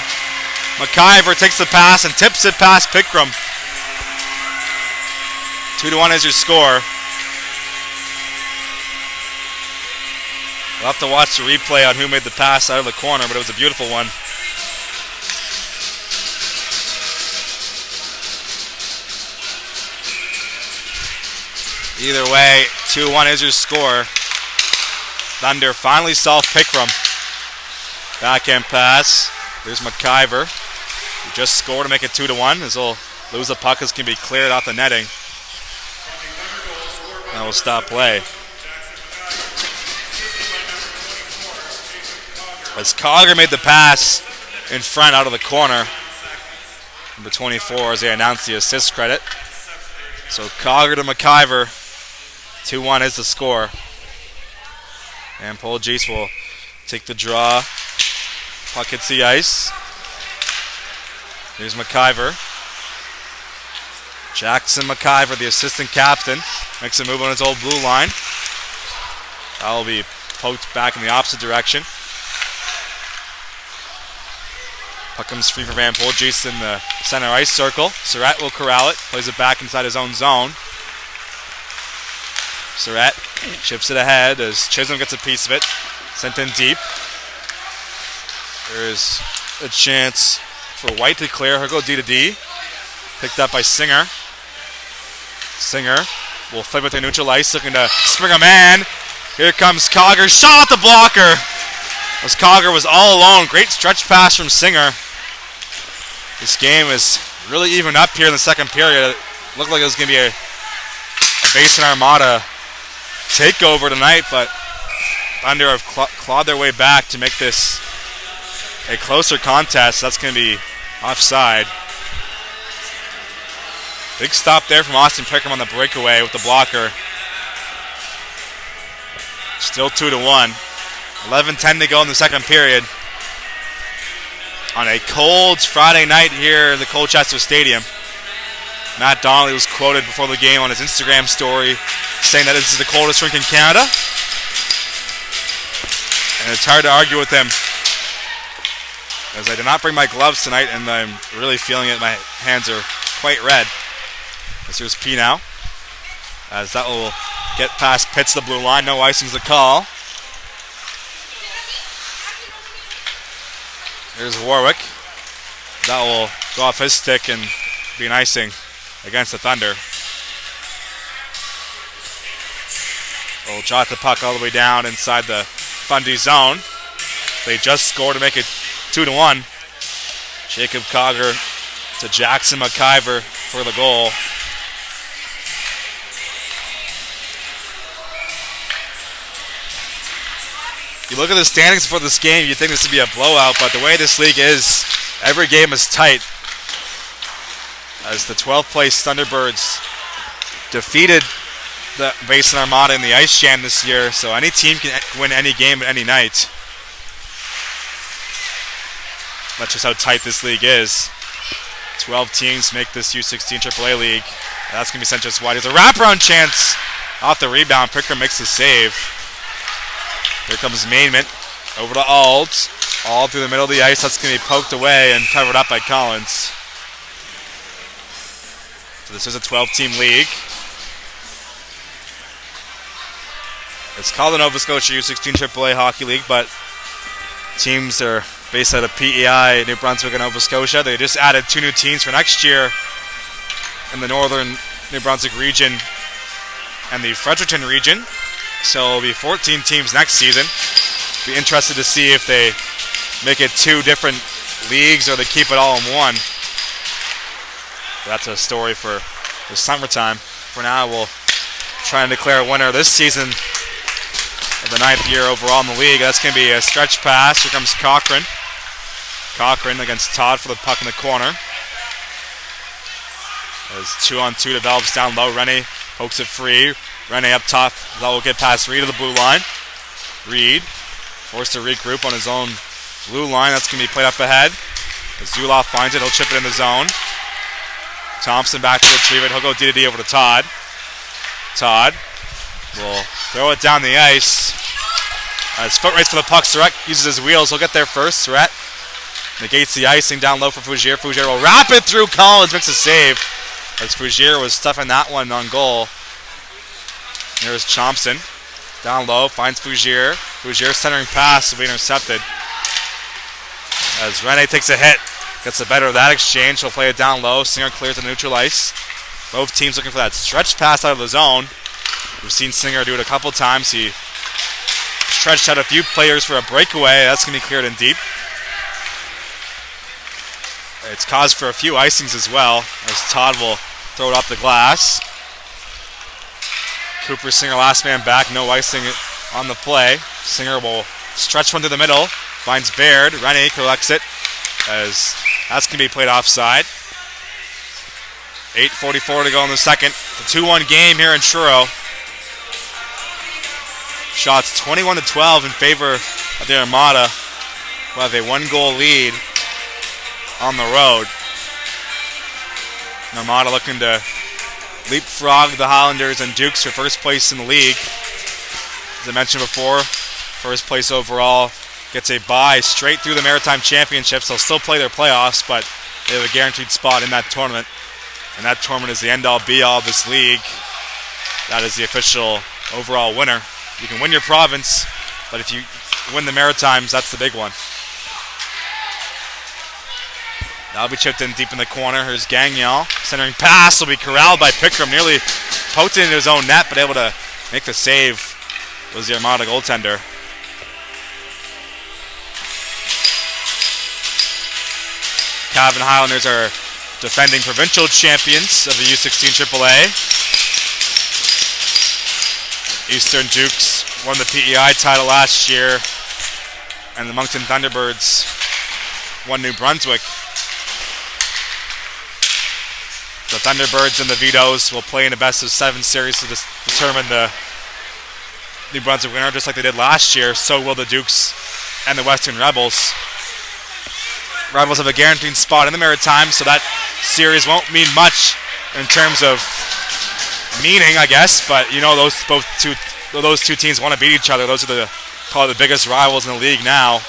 McIver takes the pass and tips it past Pickrem. 2-1 is your score. We'll have to watch the replay on who made the pass out of the corner, but it was a beautiful one. Either way, 2-1 is your score. Thunder finally solved Pickrem. Backhand pass. There's McIver. He just scored to make it 2-1. As he'll lose the puck, as can be cleared off the netting. That will stop play. As Collier made the pass in front out of the corner. Number 24 as they announce the assist credit. So Collier to McIver. 2-1 is the score. And Paul Geese will take the draw. Puck hits the ice. Here's McIver. Jackson McIver, the assistant captain, makes a move on his old blue line. That will be poked back in the opposite direction. Puck comes free for Van Polgeest in the center ice circle. Surratt will corral it, plays it back inside his own zone. Surratt chips it ahead as Chisholm gets a piece of it. Sent in deep. There's a chance for White to clear. He'll go D to D. Picked up by Singer. Singer will flip it to neutral ice, looking to spring a man. Here comes Cogger. Shot at the blocker. As Cogger was all alone. Great stretch pass from Singer. This game is really even up here in the second period. It looked like it was going to be a Basin Armada takeover tonight, but Thunder have clawed their way back to make this a closer contest. That's going to be offside. Big stop there from Austin Pregame on the breakaway with the blocker. Still 2-1. 11:10 to go in the second period. On a cold Friday night here at the Colchester Stadium. Matt Donnelly was quoted before the game on his Instagram story saying that this is the coldest rink in Canada. And it's hard to argue with him, as I did not bring my gloves tonight and I'm really feeling it. My hands are quite red. As here's P now. As that will get past Pitts the blue line. No icing's the call. Here's Warwick. That will go off his stick and be an icing against the Thunder. Will jot the puck all the way down inside the Fundy zone. They just scored to make it 2-1. Jacob Cogger to Jackson McIver for the goal. You look at the standings for this game, you'd think this would be a blowout, but the way this league is, every game is tight. As the 12th place Thunderbirds defeated the Basin Armada in the Ice Jam this year, so any team can win any game at any night. That's just how tight this league is. 12 teams make this U16 AAA league. That's going to be sent just wide. There's a wraparound chance off the rebound. Picker makes the save. Here comes Mainment over to Ald. All through the middle of the ice. That's going to be poked away and covered up by Collins. So this is a 12-team league. It's called the Nova Scotia U16 AAA Hockey League, but teams are based out of PEI, New Brunswick, and Nova Scotia. They just added 2 new teams for next year in the northern New Brunswick region and the Fredericton region. So it'll be 14 teams next season. Be interested to see if they make it 2 different leagues or they keep it all in one. That's a story for the summertime. For now, we'll try and declare a winner this season of the 9th year overall in the league. That's going to be a stretch pass. Here comes Cochran. Cochran against Todd for the puck in the corner. As 2-on-2 develops down low. Rene pokes it free. Rene up top. That will get past Reed to the blue line. Reed forced to regroup on his own blue line. That's going to be played up ahead. As Zuloff finds it, he'll chip it in the zone. Thompson back to retrieve it. He'll go D to D over to Todd. Todd will throw it down the ice. As foot race for the puck. Surratt uses his wheels. He'll get there first. Surratt negates the icing down low for Fougere. Fougere will wrap it through. Collins makes a save. As Fougere was stuffing that one on goal. Here's Thompson. Down low. Finds Fougere. Fougere centering pass will be intercepted. As Rene takes a hit. Gets the better of that exchange. He'll play it down low. Singer clears the neutral ice. Both teams looking for that stretch pass out of the zone. We've seen Singer do it a couple times. He stretched out a few players for a breakaway. That's going to be cleared in deep. It's caused for a few icings as well, as Todd will throw it off the glass. Cooper Singer last man back. No icing on the play. Singer will stretch one to the middle. Finds Baird. Rene collects it, as that's going to be played offside. 8:44 to go in the second. It's a 2-1 game here in Truro. Shots 21-12 in favor of the Armada, who have a 1-goal lead on the road. Armada looking to leapfrog the Highlanders and Dukes for first place in the league. As I mentioned before, first place overall gets a bye straight through the Maritime Championships. They'll still play their playoffs, but they have a guaranteed spot in that tournament. And that tournament is the end-all, be-all of this league. That is the official overall winner. You can win your province, but if you win the Maritimes, that's the big one. That'll be chipped in deep in the corner. Here's Gagnon. Centering pass will be corralled by Pickrem. Nearly poked it into his own net, but able to make the save was the Armada goaltender. Cavan Highlanders are defending provincial champions of the U16 AAA. Eastern Dukes won the PEI title last year, and the Moncton Thunderbirds won New Brunswick. The Thunderbirds and the Vitoes will play in a best-of-7 series to determine the New Brunswick winner, just like they did last year. So will the Dukes and the Western Rebels. Rebels have a guaranteed spot in the Maritimes, so that series won't mean much in terms of meaning, I guess. But you know, those two teams want to beat each other. Those are probably the biggest rivals in the league now.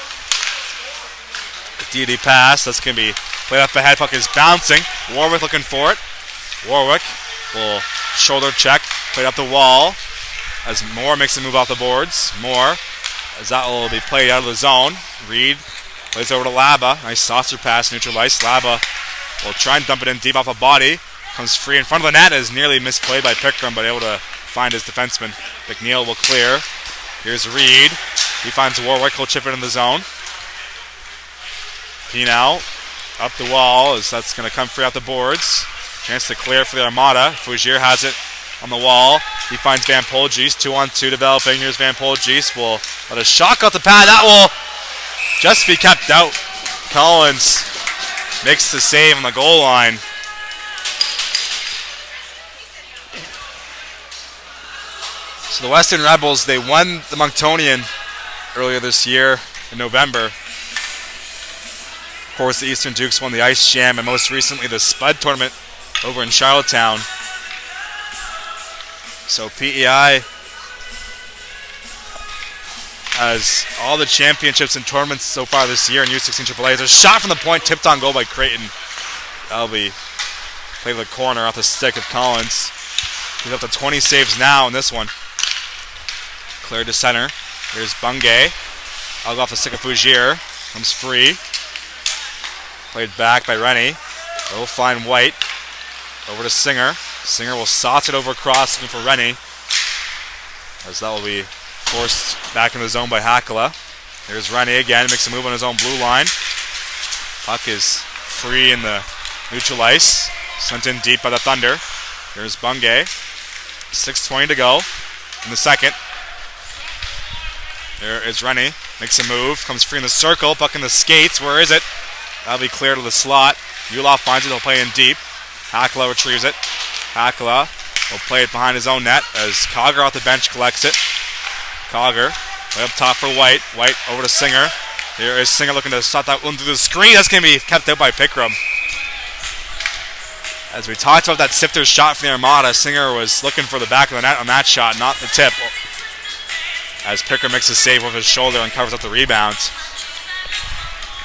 The DD pass, that's going to be played up ahead. Puck is bouncing. Warwick looking for it. Warwick will shoulder check, played up the wall as Moore makes a move off the boards. Moore, as that will be played out of the zone. Reed plays over to Laba. Nice saucer pass, neutralized. Laba will try and dump it in deep off a body. Comes free in front of the net, is nearly misplayed by Pickrem, but able to find his defenseman. McNeil will clear. Here's Reed. He finds Warwick, will chip it in the zone. Pinal up the wall, as that's going to come free out the boards. Chance to clear for the Armada. Fougier has it on the wall. He finds Van Polgees. 2-on-2 developing. Here's Van Polgees. Will let a shot go out the pad. That will just be kept out. Collins makes the save on the goal line. So the Western Rebels, they won the Monctonian earlier this year in November. Of course, the Eastern Dukes won the Ice Jam, and most recently the Spud tournament over in Charlottetown. So PEI has all the championships and tournaments so far this year in U16 AAA. There's a shot from the point, tipped on goal by Creighton. That'll be played to the corner off the stick of Collins. He's up to 20 saves now in this one. Cleared to center. Here's Bungay. I'll go off the stick of Fougier. Comes free. Played back by Rennie. They'll find White. Over to Singer. Singer will sauce it over across, looking for Rennie. As that will be forced back in the zone by Hakala. There's Rennie again. Makes a move on his own blue line. Puck is free in the neutral ice. Sent in deep by the Thunder. Here's Bungay. 6:20 to go in the second. There is Rennie. Makes a move. Comes free in the circle. Puck in the skates. Where is it? That'll be clear to the slot. Ulof finds it. He'll play in deep. Hakala retrieves it. Hakala will play it behind his own net as Cogger off the bench collects it. Cogger way up top for White. White over to Singer. Here is Singer looking to shot that one through the screen. That's going to be kept out by Pickrem. As we talked about that sifter shot from the Armada, Singer was looking for the back of the net on that shot, not the tip. As Pickrem makes a save with his shoulder and covers up the rebound.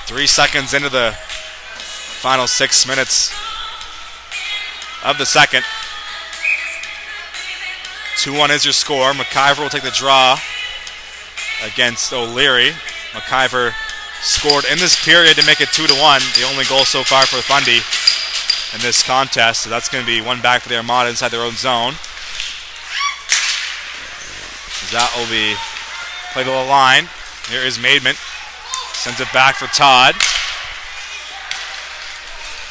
3 seconds into the final 6 minutes of the second. 2-1 is your score. McIver will take the draw against O'Leary. McIver scored in this period to make it 2-1. The only goal so far for Fundy in this contest. So that's going to be one back for the Armada inside their own zone. That will be played to the line. Here is Maidment. Sends it back for Todd.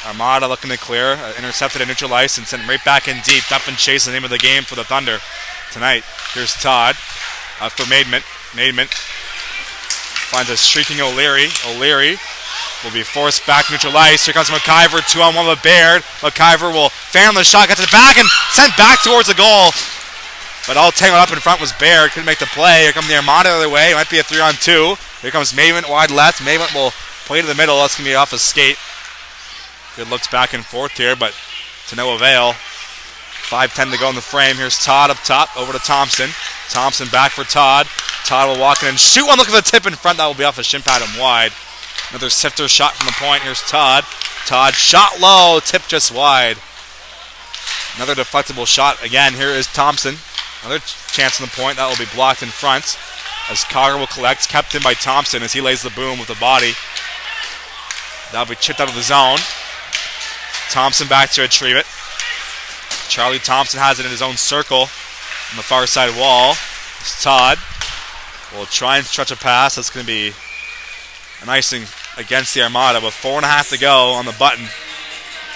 Armada looking to clear. Intercepted at neutral ice and sent right back in deep. Up and chase the name of the game for the Thunder tonight. Here's Todd for Maidment. Maidment finds a streaking O'Leary. O'Leary will be forced back neutral ice. Here comes McIver. 2-on-1 with Baird. McIver will fan the shot. Gets it back and sent back towards the goal. But all tangled up in front was Baird. Couldn't make the play. Here comes the Armada the other way. It might be a 3-on-2. Here comes Maidment wide left. Maidment will play to the middle. That's going to be off a skate. Good looks back and forth here, but to no avail. 5:10 to go in the frame. Here's Todd up top. Over to Thompson. Thompson back for Todd. Todd will walk in and shoot one. Look at the tip in front. That will be off the shin pad and wide. Another sifter shot from the point. Here's Todd. Todd shot low. Tip just wide. Another deflectable shot. Again, here is Thompson. Another chance on the point. That will be blocked in front. As Cogger will collect. Kept in by Thompson as he lays the boom with the body. That will be chipped out of the zone. Thompson back to retrieve it. Charlie Thompson has it in his own circle on the far side wall. It's Todd. Will try and stretch a pass. That's going to be an icing against the Armada with 4.5 to go on the button.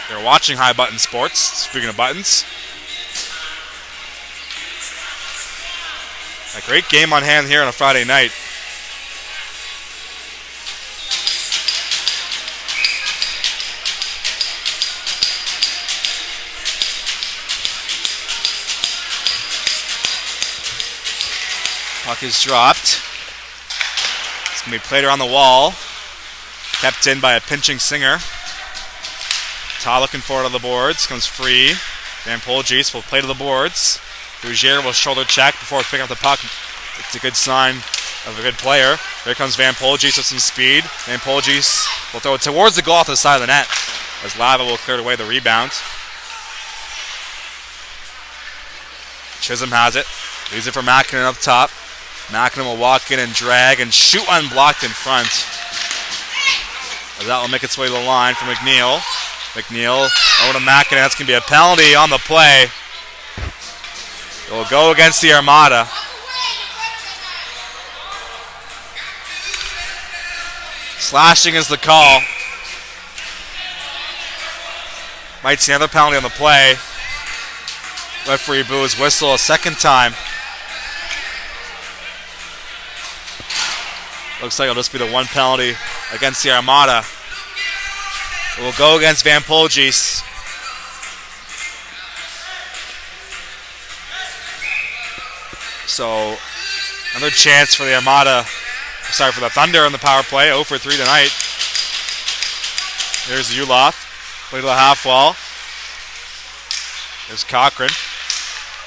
They're watching High Button Sports. Speaking of buttons. A great game on hand here on a Friday night. Puck is dropped. It's going to be played around the wall. Kept in by a pinching Singer. Todd looking forward on the boards. Comes free. Van Polgees will play to the boards. Rougier will shoulder check before picking up the puck. It's a good sign of a good player. Here comes Van Polgees with some speed. Van Polgees will throw it towards the goal off the side of the net as Lava will clear away the rebound. Chisholm has it. Leaves it for Mackinnon up top. Mackinnon will walk in and drag and shoot unblocked in front. As that will make its way to the line for McNeil. McNeil over to Mackinnon. That's going to be a penalty on the play. It will go against the Armada. Slashing is the call. Might see another penalty on the play. Referee blew his whistle a second time. Looks like it'll just be the one penalty against the Armada. It will go against Van Polgees. So, another chance for the Armada. Sorry, for the Thunder on the power play. 0 for 3 tonight. There's Ulof. Play to the half wall. There's Cochran.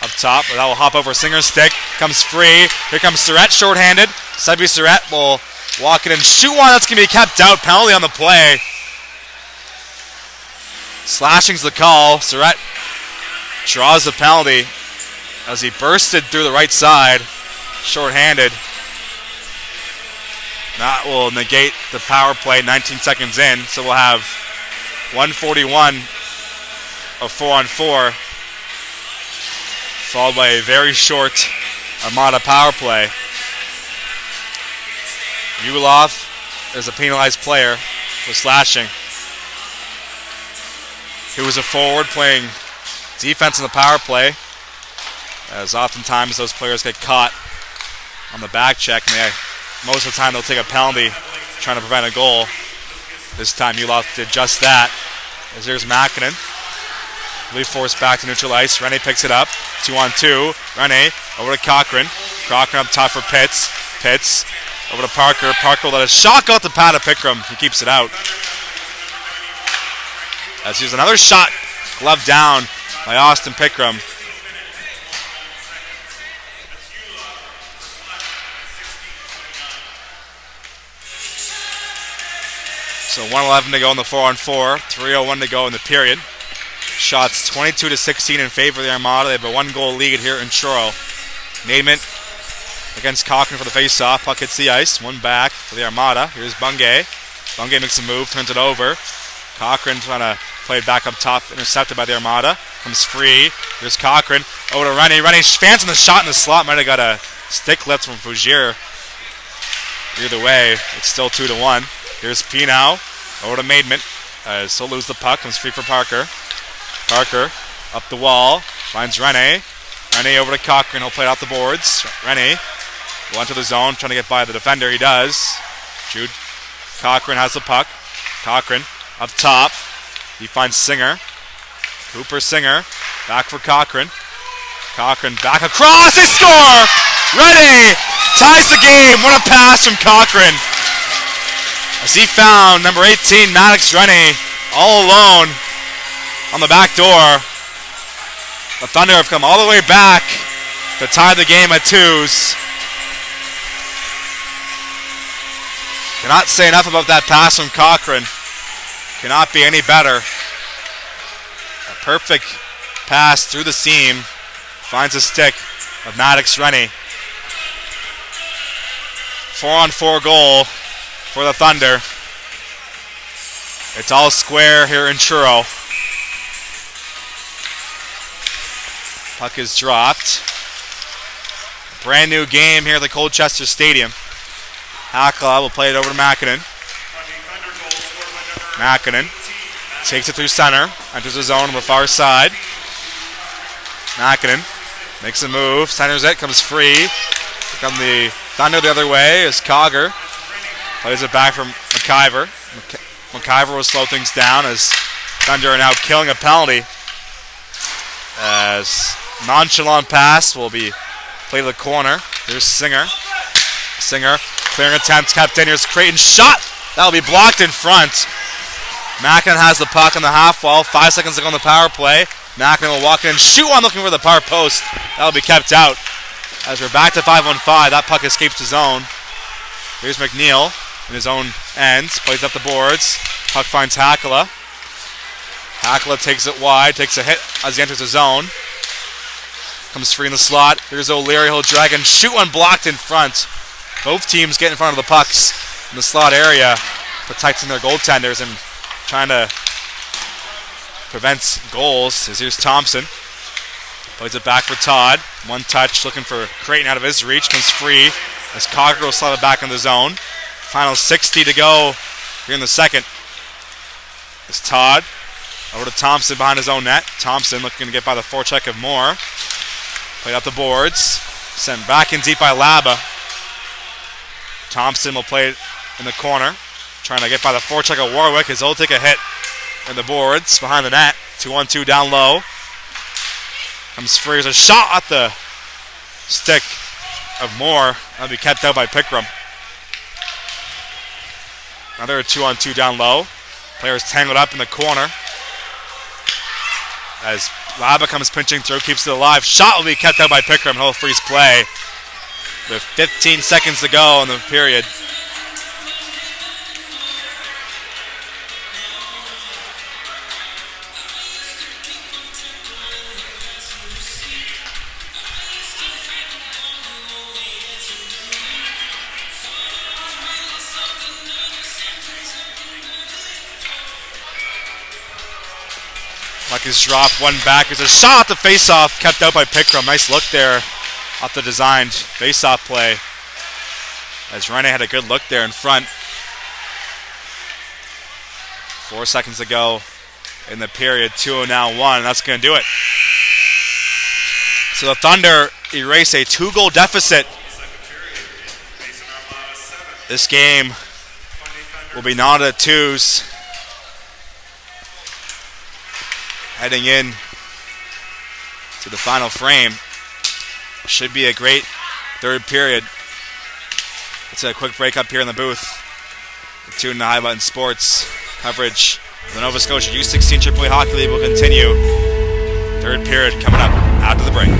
Up top, but that will hop over Singer's stick. Comes free. Here comes Surratt shorthanded. Sebi Surratt will walk in and shoot one. That's going to be kept out. Penalty on the play. Slashing's the call. Surratt draws the penalty as he bursted through the right side. Shorthanded. That will negate the power play 19 seconds in. So we'll have 141 of 4-on-4. Followed by a very short Armada power play. Ulof is a penalized player for slashing. He was a forward playing defense in the power play, as oftentimes those players get caught on the back check, and most of the time they'll take a penalty trying to prevent a goal. This time Ulof did just that. As there's Mackinnon. Lead force back to neutral ice. Rene picks it up. 2-on-2. Rene over to Cochran. Cochran up top for Pitts. Pitts over to Parker. Parker will let a shot go out the pad of Pickram. He keeps it out. As here's another shot gloved down by Austin Pickram. So 1:11 to go in the 4-on-4. 3:01 to go in the period. Shots 22-16 in favor of the Armada. They have a 1-goal lead here in Truro. Naidman against Cochran for the face-off. Puck hits the ice. One back for the Armada. Here's Bungay. Bungay makes a move, turns it over. Cochran trying to play it back up top, intercepted by the Armada. Comes free. Here's Cochran over to Rene. Rene fancying the shot in the slot. Might have got a stick lift from Fougier. Either way, it's still 2-1. Here's Pinow over to Maidman. So lose the puck. Comes free for Parker. Parker up the wall, finds Rene. Rene over to Cochran, he'll play it off the boards. Rene will enter the zone, trying to get by the defender, he does. Jude Cochran has the puck. Cochran up top, he finds Singer. Cooper Singer, back for Cochran. Cochran back across, they score! Rene ties the game, what a pass from Cochran. As he found number 18, Maddox Rene, all alone on the back door. The Thunder have come all the way back to tie the game at 2s. Cannot say enough about that pass from Cochran. Cannot be any better. A perfect pass through the seam. Finds a stick of Maddox Rennie. 4-on-4 goal for the Thunder. It's all square here in Truro. Puck is dropped. Brand new game here at the Colchester Stadium. Hakala will play it over to Makinen. Makinen takes it through center, enters the zone on the far side. Makinen makes a move, centers it, comes free. Here come the Thunder the other way as Cogger plays it back from McIver. McIver will slow things down as Thunder are now killing a penalty. As nonchalant pass will be played to the corner. Here's Singer. Singer clearing attempt, kept in. Here's Creighton's shot. That'll be blocked in front. Mackin has the puck on the half wall. 5 seconds to go on the power play. Mackin will walk in, shoot one, looking for the power post. That'll be kept out. As we're back to 5-on-5, that puck escapes the zone. Here's McNeil in his own end, plays up the boards. Puck finds Hakala. Hakala takes it wide, takes a hit as he enters the zone. Comes free in the slot. Here's O'Leary, he'll drag and shoot one, blocked in front. Both teams get in front of the pucks in the slot area, protecting their goaltenders and trying to prevent goals. As here's Thompson. Plays it back for Todd. One touch, looking for Creighton out of his reach. Comes free as Cocker will slide it back in the zone. Final 60 to go here in the second. As Todd over to Thompson behind his own net. Thompson looking to get by the forecheck of Moore. Played up the boards. Sent back in deep by Laba. Thompson will play it in the corner. Trying to get by the forecheck of Warwick as he'll take a hit in the boards behind the net. 2-on-2 down low. Comes free. There's a shot at the stick of Moore. That'll be kept out by Pickram. Another 2-on-2 down low. Players tangled up in the corner. As Laba comes pinching through, keeps it alive. Shot will be kept out by Pickram. He'll freeze play. With 15 seconds to go in the period. Puck is dropped, one back. There's a shot at the face-off, kept out by Pickram. Nice look there off the designed face-off play. As Rene had a good look there in front. 4 seconds to go in the period. 2-0 now 1, and that's going to do it. So the Thunder erase a 2-goal deficit. This game will be knotted at 2s. Heading in to the final frame. Should be a great third period. It's a quick break up here in the booth. You're tuned to High Button Sports. Coverage of the Nova Scotia U16 AAA Hockey League will continue. Third period coming up after the break.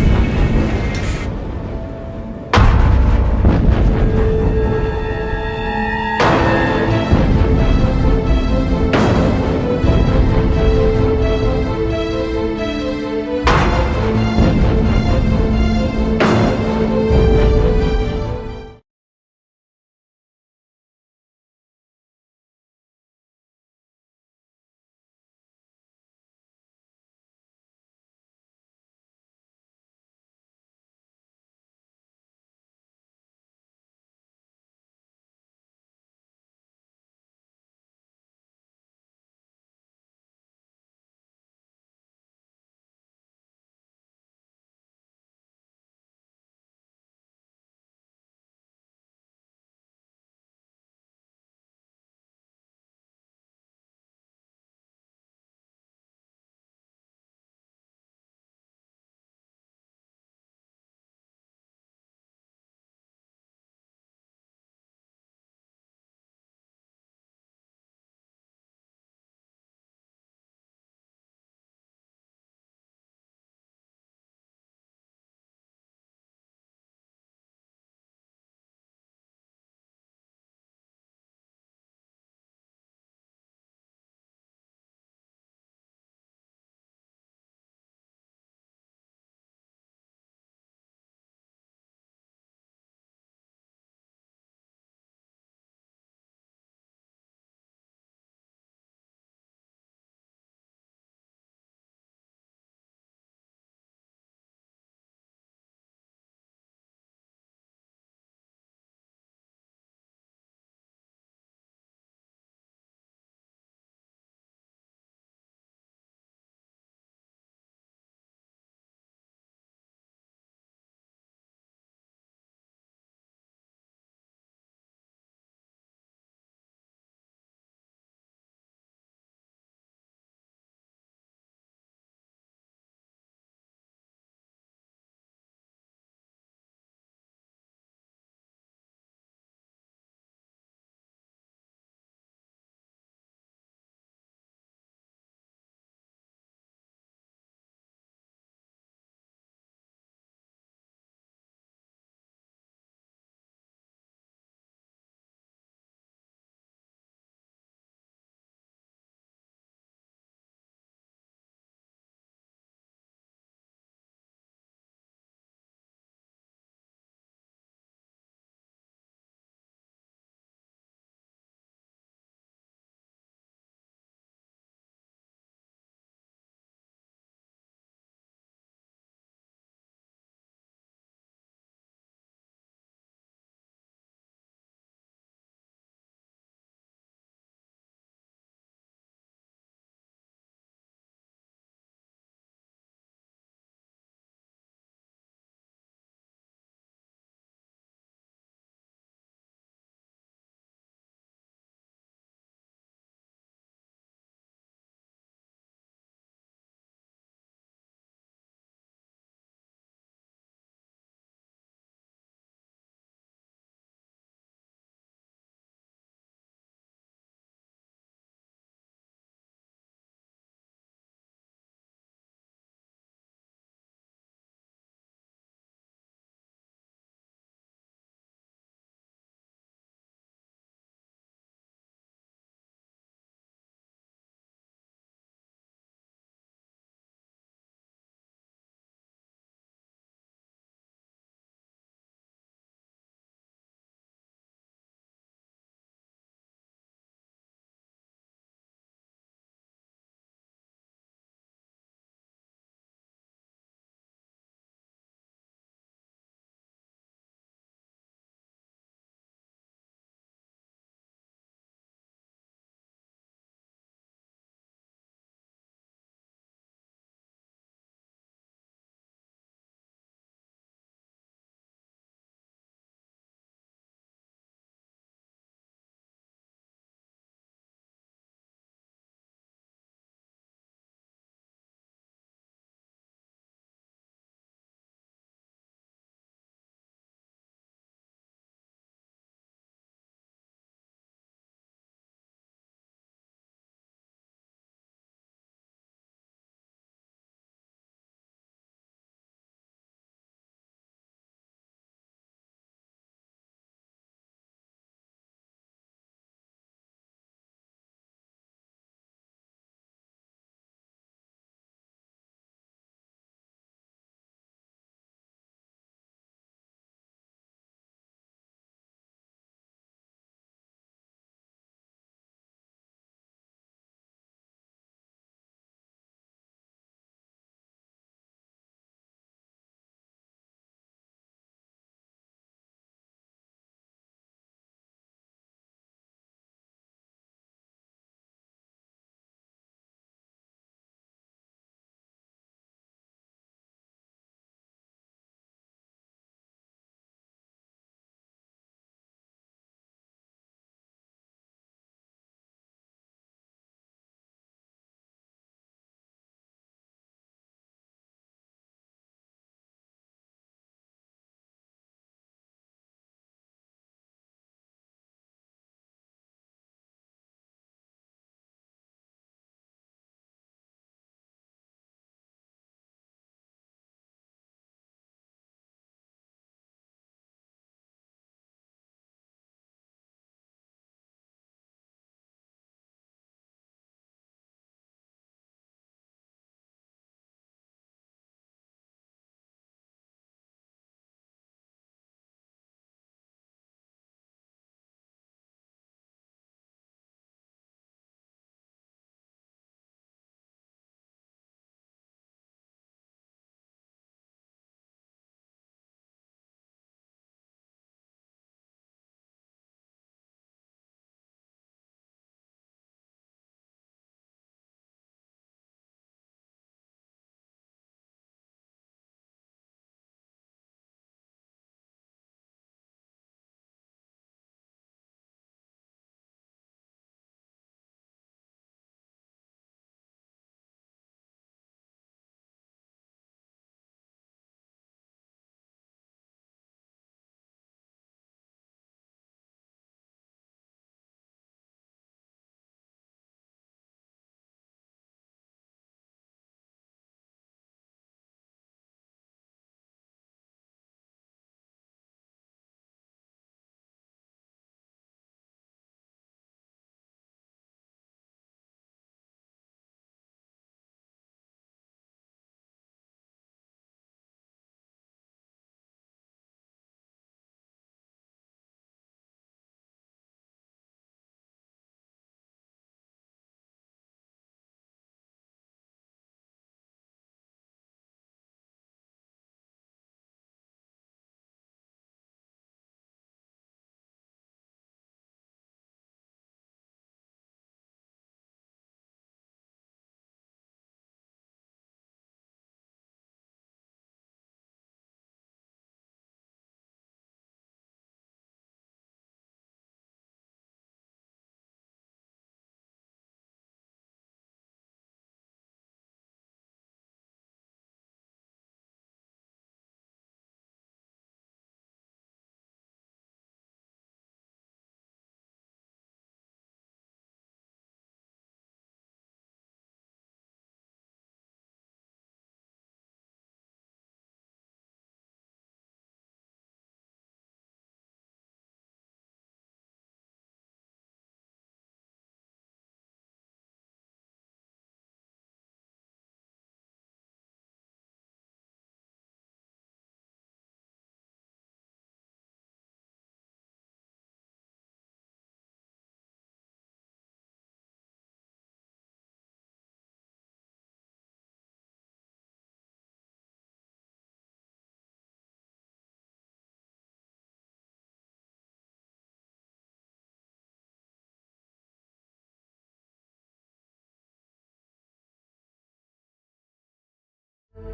Welcome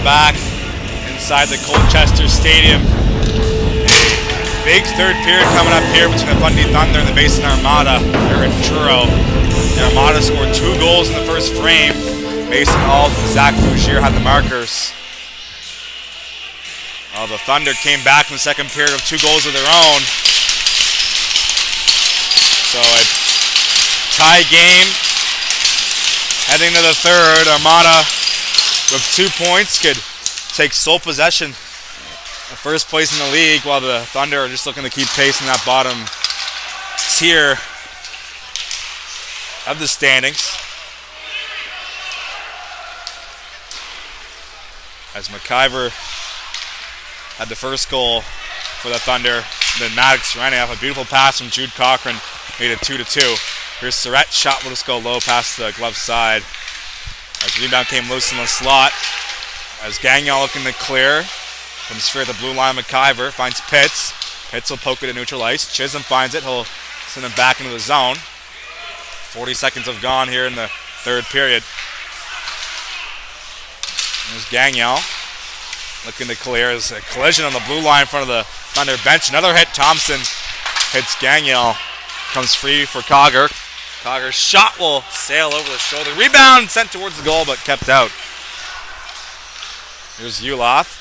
back inside the Colchester Stadium. A big third period coming up here between the Fundy Thunder and the Basin Armada here in Truro. The Armada scored 2 goals in the first frame. Basin Alt and Zach Fougier had the markers. The Thunder came back in the second period with 2 goals of their own. So a tie game heading to the third. Armada with 2 points could take sole possession of first place in the league, while the Thunder are just looking to keep pace in that bottom tier of the standings. As McIver had the first goal for the Thunder, then Maddox running off a beautiful pass from Jude Cochran made it 2-2. Here's Surratt, shot will just go low past the glove side. As the rebound came loose in the slot. As Gagnon looking to clear. Comes straight at the blue line. McIver finds Pitts. Pitts will poke it to neutral ice. Chisholm finds it. He'll send it back into the zone. 40 seconds have gone here in the third period. There's Gagnon looking to clear. There's a collision on the blue line in front of the Thunder bench. Another hit. Thompson hits Gagnon. Comes free for Cogger. Cogger's shot will sail over the shoulder. Rebound sent towards the goal but kept out. Here's Ulof.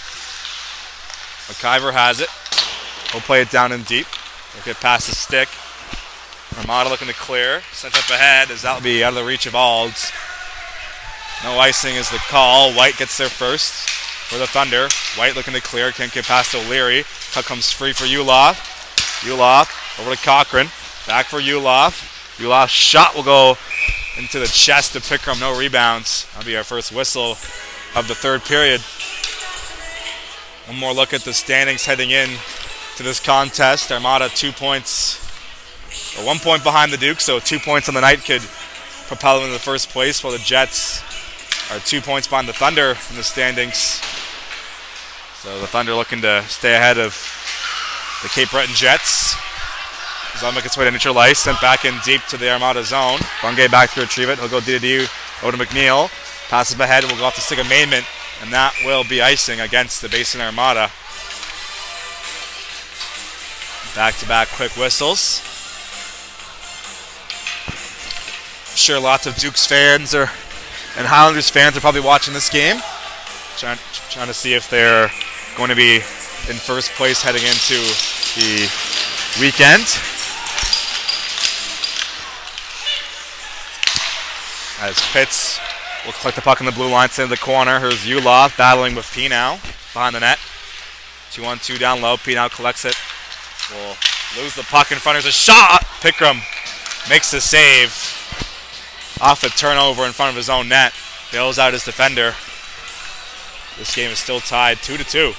McIver has it. He'll play it down in deep. He'll get past the stick. Armada looking to clear. Sent up ahead as that will be out of the reach of Alds. No icing is the call. White gets there first for the Thunder. White looking to clear. Can't get past O'Leary. Puck comes free for Ulof. Ulof over to Cochran. Back for Ulof. Ulof's shot will go into the chest of Pickrem. No rebounds. That'll be our first whistle of the third period. One more look at the standings heading in to this contest. Armada 2 points, or 1 point behind the Duke, so 2 points on the night could propel them into the first place, while the Jets are 2 points behind the Thunder in the standings. So the Thunder looking to stay ahead of the Cape Breton Jets. Zone makes its way to neutral ice, sent back in deep to the Armada zone. Bungay back to retrieve it. He'll go D-to-D over to McNeil. Passes ahead, will go off the stick of Mainman, and that will be icing against the Basin Armada. Back-to-back quick whistles. I'm sure lots of Dukes fans and Highlanders fans are probably watching this game, trying to see if they're going to be in first place heading into the weekend. As Pitts will collect the puck in the blue line, send to the corner. Here's Ulof battling with Pinow behind the net. 2-on-2 down low. Pinow collects it. Will lose the puck in front. There's a shot. Pickrem makes the save off a turnover in front of his own net. Bails out his defender. This game is still tied 2-2.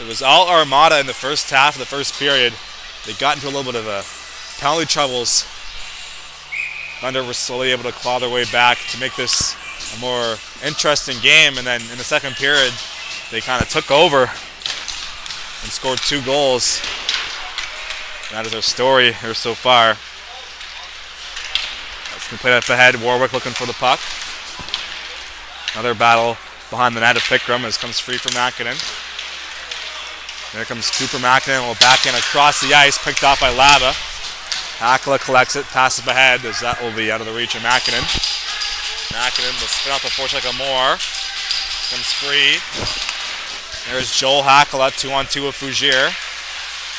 It was all Armada in the first half of the first period. They got into a little bit of a penalty troubles. Thunder were slowly able to claw their way back to make this a more interesting game, and then in the second period they kind of took over and scored 2 goals. That is our story here so far. Let's play up ahead. Warwick looking for the puck. Another battle behind the net of Pickrem as comes free for Makinen. There comes Cooper Makinen, will back in across the ice, picked off by Lava. Hakala collects it, passes ahead as that will be out of the reach of Makinen. Makinen will spin out the forecheck of Moore. Comes free. There's Joel Hakala, 2-on-2 with Fougier.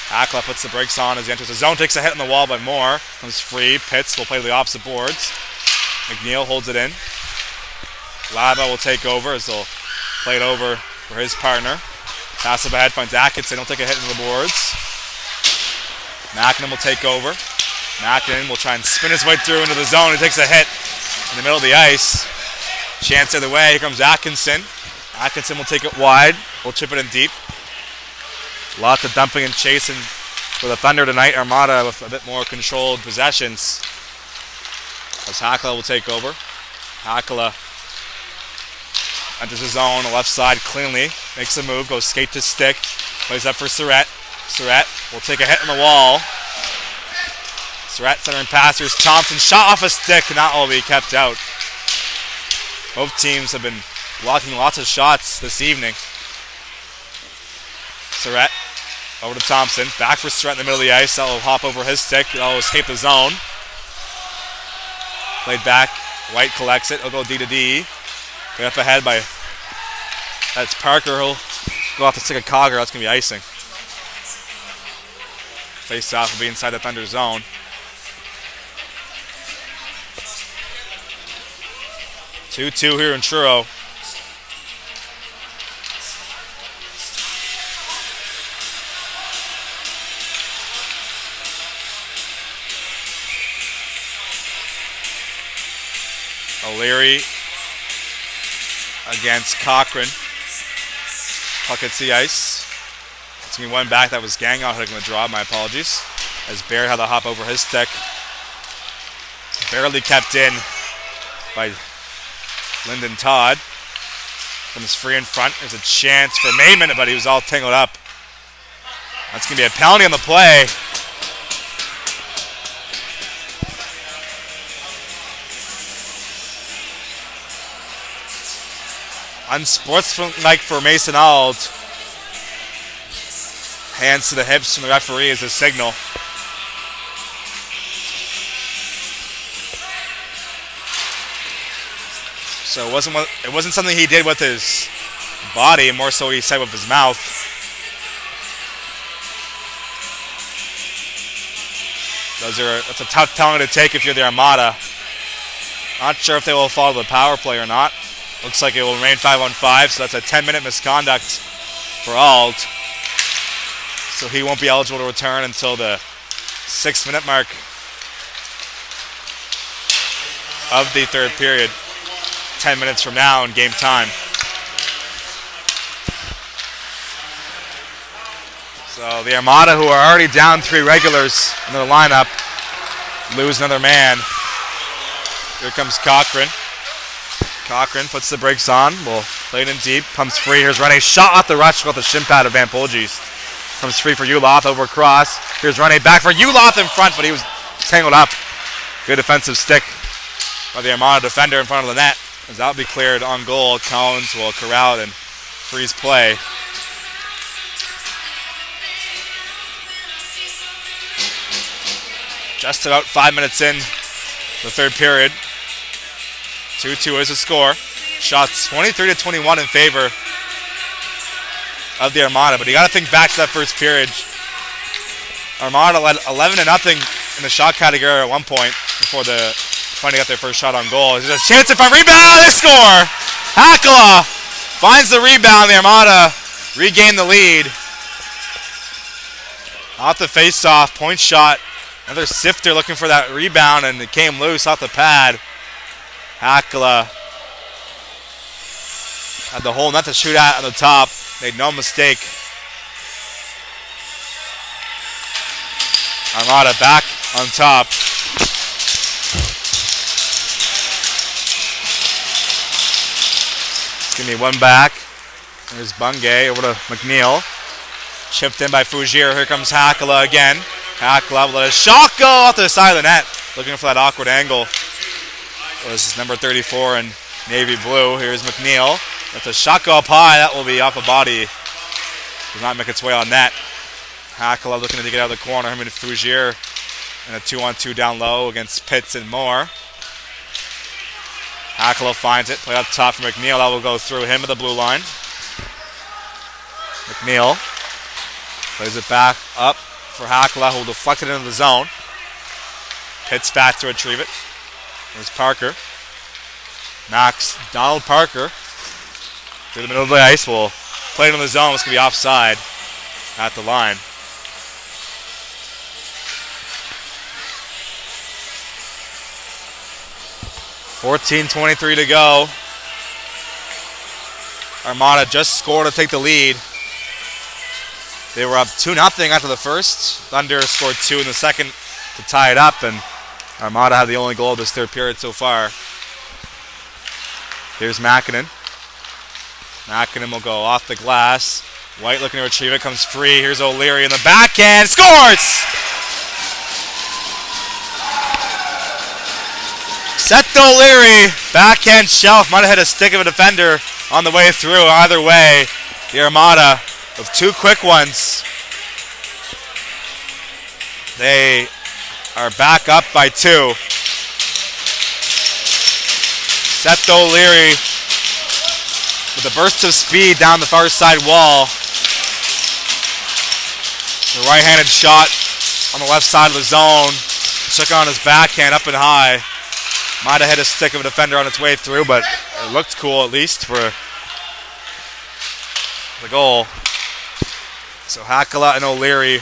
Hakala puts the brakes on as he enters the zone, takes a hit in the wall by Moore. Comes free. Pitts will play to the opposite boards. McNeil holds it in. Lava will take over as they'll play it over for his partner. Pass up ahead, finds Atkinson. He'll take a hit into the boards. Makinen will take over. Makinen will try and spin his way through into the zone. He takes a hit in the middle of the ice. Chance the other way. Here comes Atkinson. Atkinson will take it wide. We'll chip it in deep. Lots of dumping and chasing for the Thunder tonight. Armada with a bit more controlled possessions. As Hakala will take over. Hakala enters the zone on the left side cleanly. Makes a move. Goes skate to stick. Plays up for Surratt. Surratt will take a hit in the wall. Surratt centering passers. Thompson shot off a stick, and that will be kept out. Both teams have been blocking lots of shots this evening. Surratt over to Thompson. Back for Surratt in the middle of the ice. That will hop over his stick. That will escape the zone. Played back. White collects it. He'll go D to D. Way up ahead by... That's Parker. He'll go off the stick of Cogger. That's going to be icing. Face off will be inside the Thunder zone. Two here in Truro. O'Leary against Cochran. Puck hits the ice. It's going to be one back. That was Gagnon hitting the draw. My apologies. As Baird had to hop over his stick. Barely kept in by Lyndon Todd. Comes free in front. There's a chance for Mayman, but he was all tangled up. That's going to be a penalty on the play. Unsportsmanlike for Mason Auld. Hands to the hips from the referee as a signal. So it wasn't something he did with his body, more so he said with his mouth. That's a tough penalty to take if you're the Armada. Not sure if they will follow the power play or not. Looks like it will remain 5-on-5, so that's a 10-minute misconduct for Auld. So he won't be eligible to return until the 6-minute mark of the third period. 10 minutes from now in game time. So the Armada, who are already down 3 regulars in their lineup, lose another man. Here comes Cochran. Cochran puts the brakes on. Will play it in deep. Comes free. Here's Rene. Shot off the rush. Got the shin pad of Van Polgeest. Comes free for Uloth over cross. Here's Rene back for Uloth in front, but he was tangled up. Good defensive stick by the Armada defender in front of the net. As that will be cleared on goal, Collins will corral it and freeze play. Just about 5 minutes in the third period. 2-2 is the score. Shots 23-21 in favor of the Armada, but you got to think back to that first period. Armada led 11-0 in the shot category at one point before the Fundy got their first shot on goal. There's a chance if I rebound, they score! Hakala finds the rebound. The Armada regain the lead. Off the face-off, point shot. Another sifter looking for that rebound, and it came loose off the pad. Hakala had the hole net to shoot at on the top. Made no mistake. Armada back on top. It's going to be one back. There's Bungay over to McNeil. Chipped in by Fougier. Here comes Hakala again. Hakala will let a shot go off to the side of the net. Looking for that awkward angle. This is number 34 in navy blue. Here's McNeil. That's a shot go up high. That will be off a body. Does not make its way on net. Hakala looking to get out of the corner. Him and Fougier in a 2-on-2 down low against Pitts and Moore. Hakala finds it. Play up top for McNeil. That will go through him at the blue line. McNeil plays it back up for Hakala, who will deflect it into the zone. Pitts back to retrieve it. There's Parker. Max Donald Parker through the middle of the ice. Will play it in the zone. It's going to be offside at the line. .23 to go. Armada just scored to take the lead. They were up 2-0 after the first. Thunder scored 2 in the second to tie it up, and Armada had the only goal of this third period so far. Here's Makinen. Makinen will go off the glass. White looking to retrieve it, comes free. Here's O'Leary in the backhand, scores! Seth O'Leary, backhand shelf, might have hit a stick of a defender on the way through. Either way, the Armada with two quick ones. They are back up by 2. Seth O'Leary with a burst of speed down the far side wall. The right-handed shot on the left side of the zone. Took on his backhand up and high. Might have hit a stick of a defender on its way through, but it looked cool at least for the goal. So Hakala and O'Leary,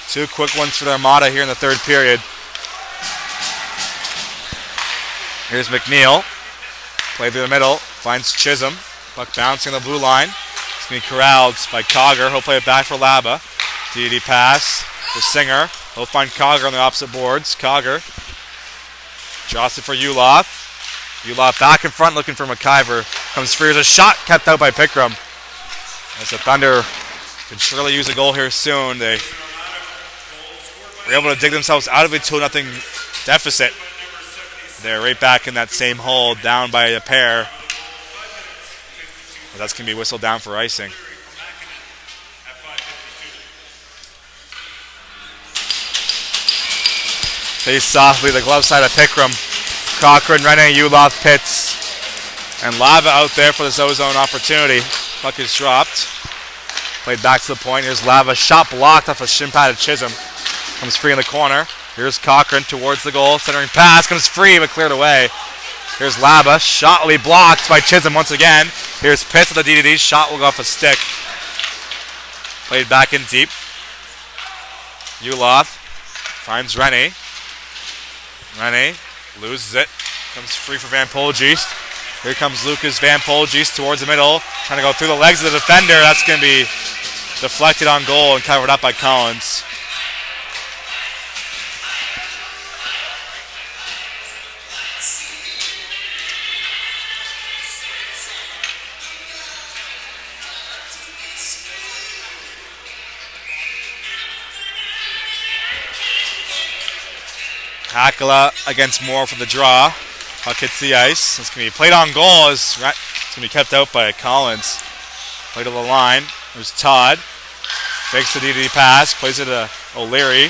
two quick ones for the Armada here in the third period. Here's McNeil. Play through the middle. Finds Chisholm. Puck bouncing on the blue line. It's going to be corralled by Cogger. He'll play it back for Laba. DD pass for Singer. He'll find Cogger on the opposite boards. Cogger drops it for Ulof. Ulof back in front looking for McIver. Comes free. There's a shot kept out by Pickrem. As the Thunder can surely use a goal here soon. They were able to dig themselves out of a 2-0 deficit. They're right back in that same hole, down by a pair. But that's going to be whistled down for icing. Face softly, the glove side of Pickrem. Cochran, Rene, Ulof, Pitts, and Lava out there for this ozone opportunity. Puck is dropped. Played back to the point. Here's Lava. Shot blocked off a shin pad of Chisholm. Comes free in the corner. Here's Cochran towards the goal. Centering pass. Comes free but cleared away. Here's Laba. Shot will be blocked by Chisholm once again. Here's Pitts with the DDD. Shot will go off a stick. Played back in deep. Ulof finds Rene. Rene loses it. Comes free for Van Polgeest. Here comes Lucas Van Polgeest towards the middle. Trying to go through the legs of the defender. That's going to be deflected on goal and covered up by Collins. Hakala against Moore for the draw. Puck hits the ice. It's going to be played on goal. It's going to be kept out by Collins. Play to the line. There's Todd. Fakes the DD pass. Plays it to O'Leary.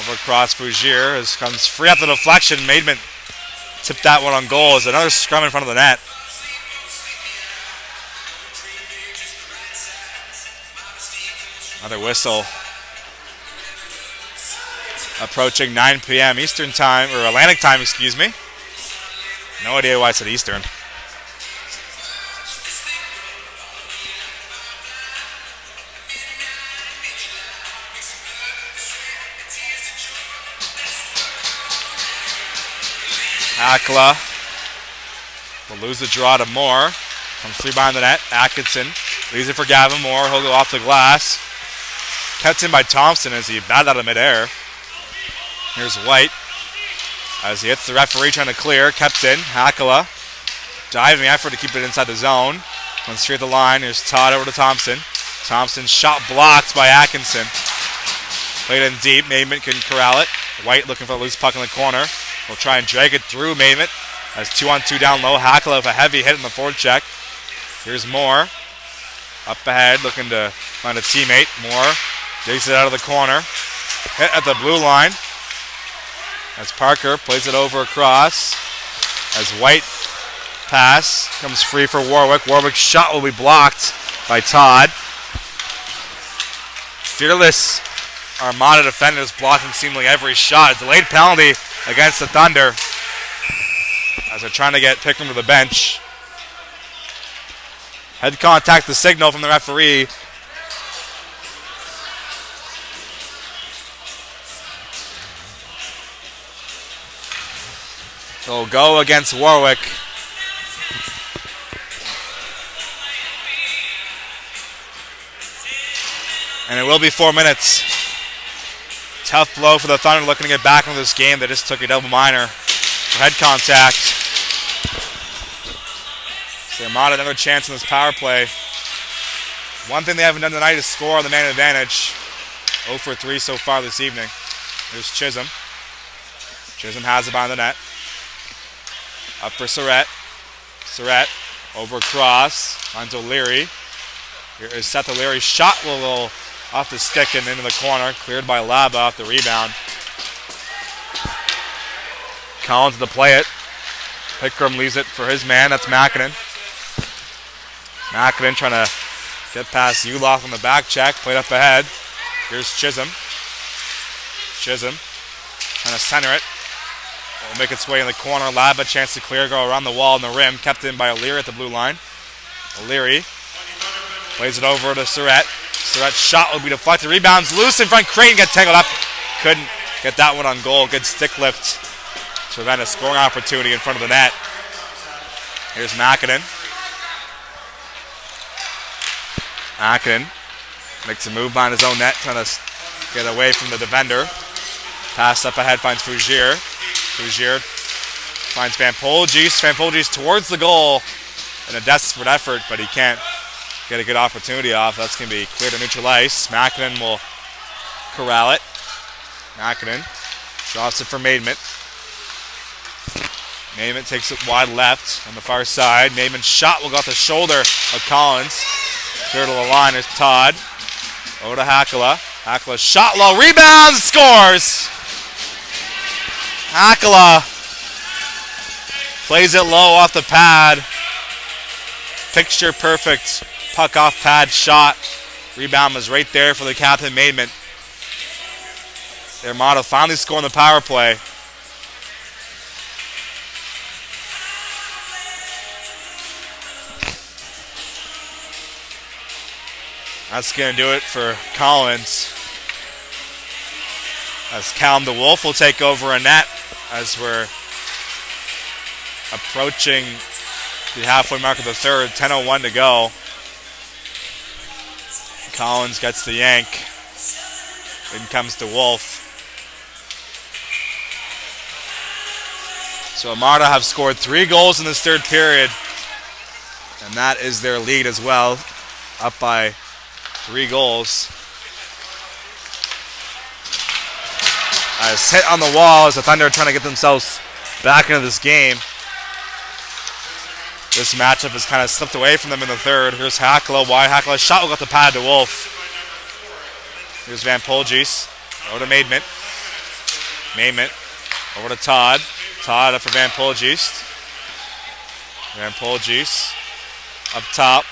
Over across Bougier. As comes free after the deflection. Maidman tipped that one on goal. As another scrum in front of the net. Another whistle. Approaching 9 p.m. Eastern time, or Atlantic time, excuse me. No idea why I said Eastern. Hakala will lose the draw to Moore. Comes free behind the net. Atkinson leaves it for Gavin Moore. He'll go off the glass. Kept in by Thompson as he batted out of midair. Here's White as he hits the referee trying to clear. Kept in. Hakala diving effort to keep it inside the zone. Comes straight to the line. Here's Todd over to Thompson. Thompson's shot blocked by Atkinson. Played in deep. Maidman can corral it. White looking for a loose puck in the corner. Will try and drag it through Maidman. As 2-on-2 down low. Hakala with a heavy hit in the forward check. Here's Moore. Up ahead looking to find a teammate. Moore digs it out of the corner. Hit at the blue line. As Parker plays it over across. As White pass comes free for Warwick. Warwick's shot will be blocked by Todd. Fearless Armada defenders blocking seemingly every shot. A delayed penalty against the Thunder as they're trying to get Pickrem to the bench. Head contact, the signal from the referee. They'll go against Warwick. And it will be 4 minutes. Tough blow for the Thunder looking to get back into this game. They just took a double minor for head contact. So Armada another chance in this power play. One thing they haven't done tonight is score on the man advantage. 0 for 3 so far this evening. There's Chisholm. Chisholm has it behind the net. Up for Surratt. Surratt over cross. Finds O'Leary. Here is Seth O'Leary. Shot will go off the stick and into the corner. Cleared by Laba off the rebound. Collins to play it. Pregame leaves it for his man. That's Makinen. Makinen trying to get past Ulof on the back check. Played up ahead. Here's Chisholm. Chisholm trying to center it. Will make its way in the corner. Laba chance to clear. Go around the wall and the rim. Kept in by O'Leary at the blue line. O'Leary plays it over to Surratt. Surratt's shot will be deflected. Rebounds loose in front. Creighton get tangled up. Couldn't get that one on goal. Good stick lift to prevent a scoring opportunity in front of the net. Here's Makinen. Makinen makes a move behind his own net, trying to get away from the defender. Pass up ahead, finds Fougier. Fougier finds Van Polgis. Van Polgis towards the goal in a desperate effort, but he can't get a good opportunity off. That's going to be clear to neutral ice. Makinen will corral it. Makinen drops it for Maidment. Maidment takes it wide left on the far side. Maidment's shot will go off the shoulder of Collins. Clear to the line is Todd. Over to Hakala. Hakala shot low. Rebounds. Scores. Hakala plays it low off the pad. Picture perfect puck off pad shot. Rebound was right there for the captain, Maidment. The Armada finally scoring the power play. That's going to do it for Collins. As Callum DeWolf will take over a net as we're approaching the halfway mark of the third. 10:01 to go. Collins gets the yank. In comes DeWolf. So Armada have scored 3 goals in this third period. And that is their lead as well. Up by 3 goals. As hit on the wall as the Thunder are trying to get themselves back into this game. This matchup has kind of slipped away from them in the third. Here's Hakala, wide Hakala. Shot will go off the pad to Wolf. Here's Van Polgis. Over to Maidment. Maidment. Over to Todd. Todd up for Van Polgis. Van Polgis. Up top.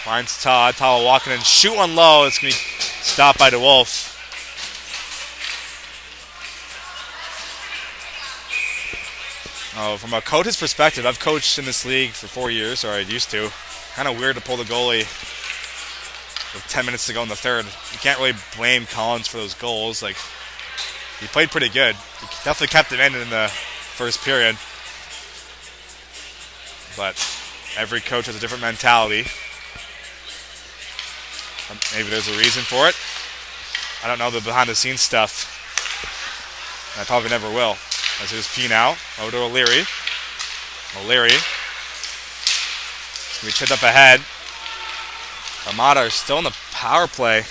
Finds Todd. Todd will walk in and shoot one low. It's going to be stopped by DeWolf. Oh, from a coach's perspective, I've coached in this league for 4 years, or I used to. Kind of weird to pull the goalie with 10 minutes to go in the third. You can't really blame Collins for those goals. Like, he played pretty good. He definitely kept him in the first period. But every coach has a different mentality. Maybe there's a reason for it. I don't know the behind-the-scenes stuff. I probably never will. As here's P now. Over to O'Leary. O'Leary. It's going to be chipped up ahead. Armada are still in the power play.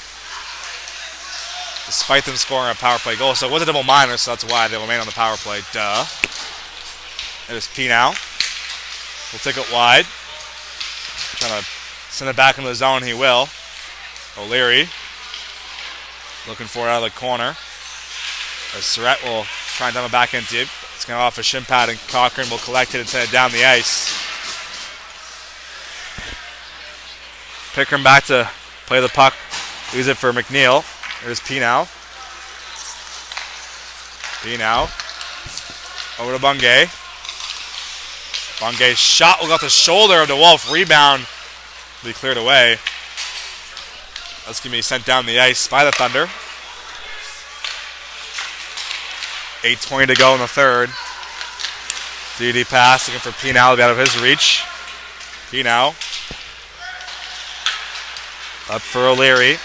Despite them scoring a power play goal. So it was a double minor, so that's why they remain on the power play. Duh. There's P now. We'll take it wide. Trying to send it back into the zone. He will. O'Leary. Looking for it out of the corner. As Surratt will try and dump it back into it. It's going off a shin pad, and Cochran will collect it and send it down the ice. Pregame back to play the puck. Use it for McNeil. There's P now. P now. Over to Bungay. Bungay's shot will go off the shoulder of DeWolf. Rebound will be cleared away. That's going to be sent down the ice by the Thunder. 8:20 to go in the third. DD pass, looking for P now to be out of his reach. P now. Up for O'Leary.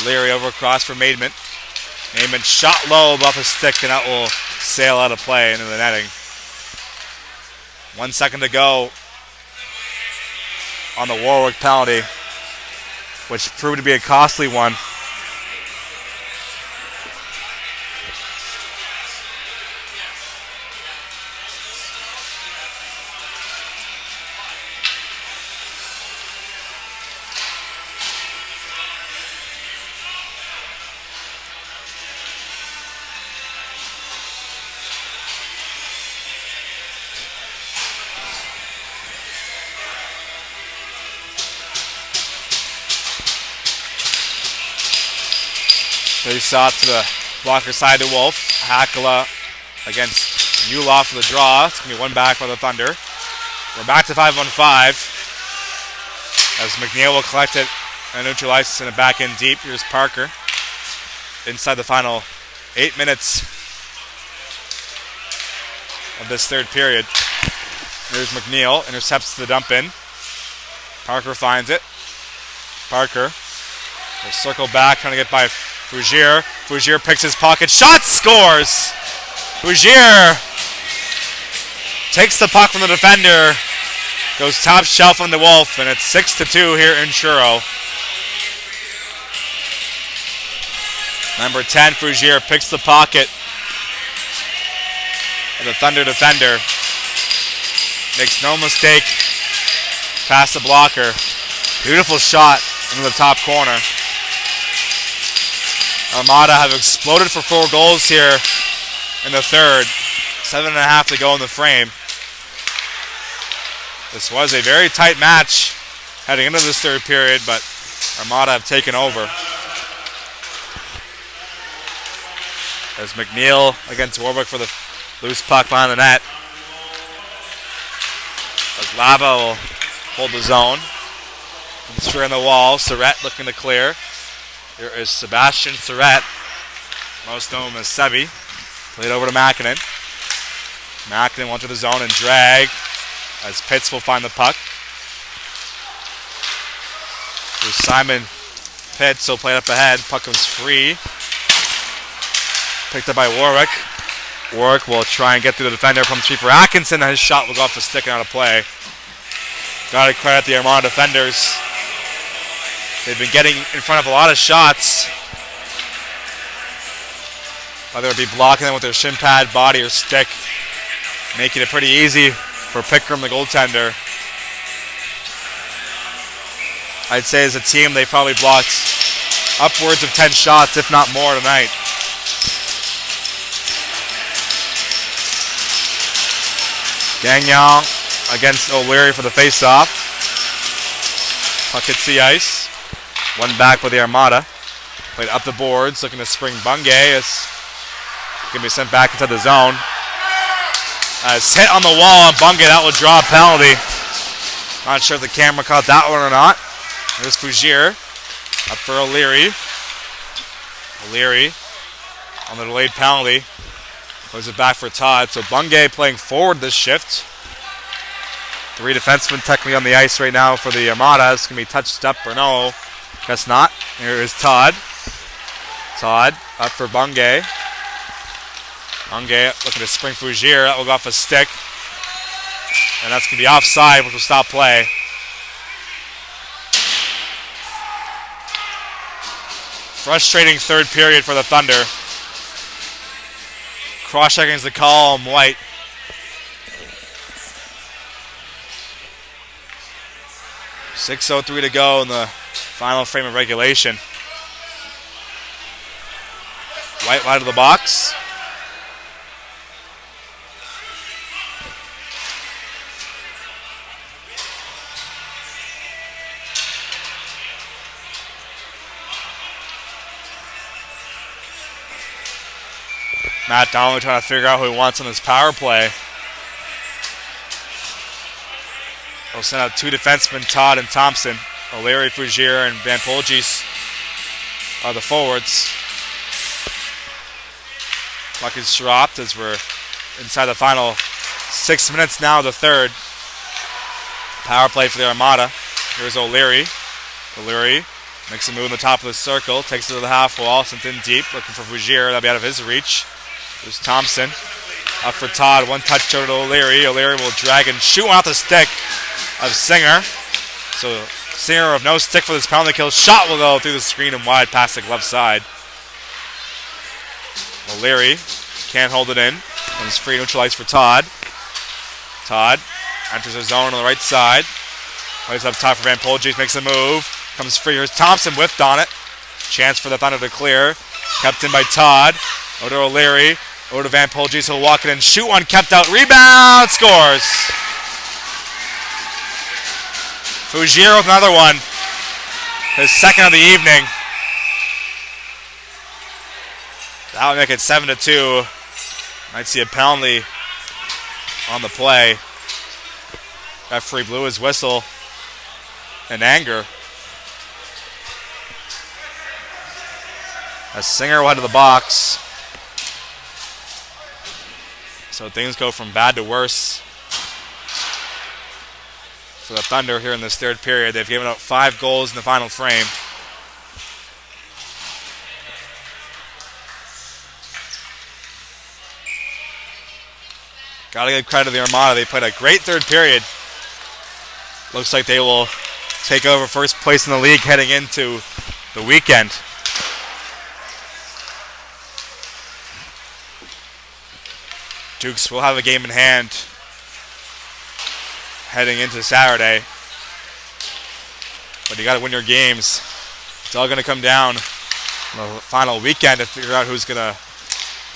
O'Leary over across for Maidment. Maidment shot low above his stick, and that will sail out of play into the netting. 1 second to go on the Warwick penalty, which proved to be a costly one. They saw it to the blocker side to Wolf. Hakala against Muloff for the draw. It's going to be one back by the Thunder. We're back to 5-on-5. As McNeil will collect it and neutralize, send it back in deep. Here's Parker. Inside the final 8 minutes of this third period. Here's McNeil. Intercepts the dump in. Parker finds it. Parker will circle back, trying to get by Fougier. Fougier picks his pocket shot, scores! Fougier takes the puck from the defender, goes top shelf on the Wolf, and it's 6-2 here in Truro. Number 10, Fougier, picks the pocket of the Thunder defender. Makes no mistake past the blocker. Beautiful shot into the top corner. Armada have exploded for 4 goals here in the third. 7.5 to go in the frame. This was a very tight match heading into this third period, but Armada have taken over. As McNeil against Warwick for the loose puck behind the net. As Lava will hold the zone. Straight on the wall. Surratt looking to clear. Here is Sebastian Surratt, most known as Sebi. Played over to Makinen. Makinen went to the zone and drag as Pitts will find the puck. Here's Simon Pitts will play it up ahead. Puck comes free. Picked up by Warwick. Warwick will try and get through the defender. Comes free for Atkinson. His shot will go off the stick and out of play. Got to credit the Armada defenders. They've been getting in front of a lot of shots. Whether it be blocking them with their shin pad, body, or stick. Making it pretty easy for Pickram, the goaltender. I'd say as a team, they probably blocked upwards of 10 shots, if not more, tonight. Gagnon against O'Leary for the face-off. Puck hits the ice. One back by the Armada. Played up the boards, looking to spring Bungay. It's going to be sent back into the zone. As hit on the wall on Bungay, that will draw a penalty. Not sure if the camera caught that one or not. There's Fougier. Up for O'Leary. O'Leary on the delayed penalty. Goes it back for Todd. So Bungay playing forward this shift. 3 defensemen technically on the ice right now for the Armada. It's going to be touched up or no. Guess not. Here is Todd. Todd up for Bungay. Bungay looking to spring Fougier. That will go off a stick. And that's going to be offside, which will stop play. Frustrating third period for the Thunder. Cross-checking is the call on White. .6:03 to go in the final frame of regulation. White wide of the box. Matt Donnelly trying to figure out who he wants on this power play. We'll send out 2 defensemen, Todd and Thompson. O'Leary, Fougier, and Van Polgis are the forwards. Puck is dropped as we're inside the final 6 minutes now of the third. Power play for the Armada. Here's O'Leary. O'Leary makes a move in the top of the circle, takes it to the half wall, sent in deep, looking for Fougier. That'll be out of his reach. There's Thompson. Up for Todd. One touch over to O'Leary. O'Leary will drag and shoot one off the stick of Singer. So Singer of no stick for this penalty kill. Shot will go through the screen and wide past the glove side. O'Leary can't hold it in. And is free neutralized for Todd. Todd enters the zone on the right side. Plays up top for Van Polgis. Makes a move. Comes free. Here's Thompson whiffed on it. Chance for the Thunder to clear. Kept in by Todd. Over to O'Leary. Over to Van Polgis. He'll walk it in. Shoot one. Kept out. Rebound. Scores. Fougier with another one. His second of the evening. That would make it 7-2. Might see a penalty on the play. Referee blew his whistle in anger. As Singer will head to the box. So things go from bad to worse for the Thunder here in this third period. They've given up 5 goals in the final frame. Gotta give credit to the Armada. They played a great third period. Looks like they will take over first place in the league heading into the weekend. Dukes will have a game in hand heading into Saturday. But you got to win your games. It's all going to come down on the final weekend to figure out who's going to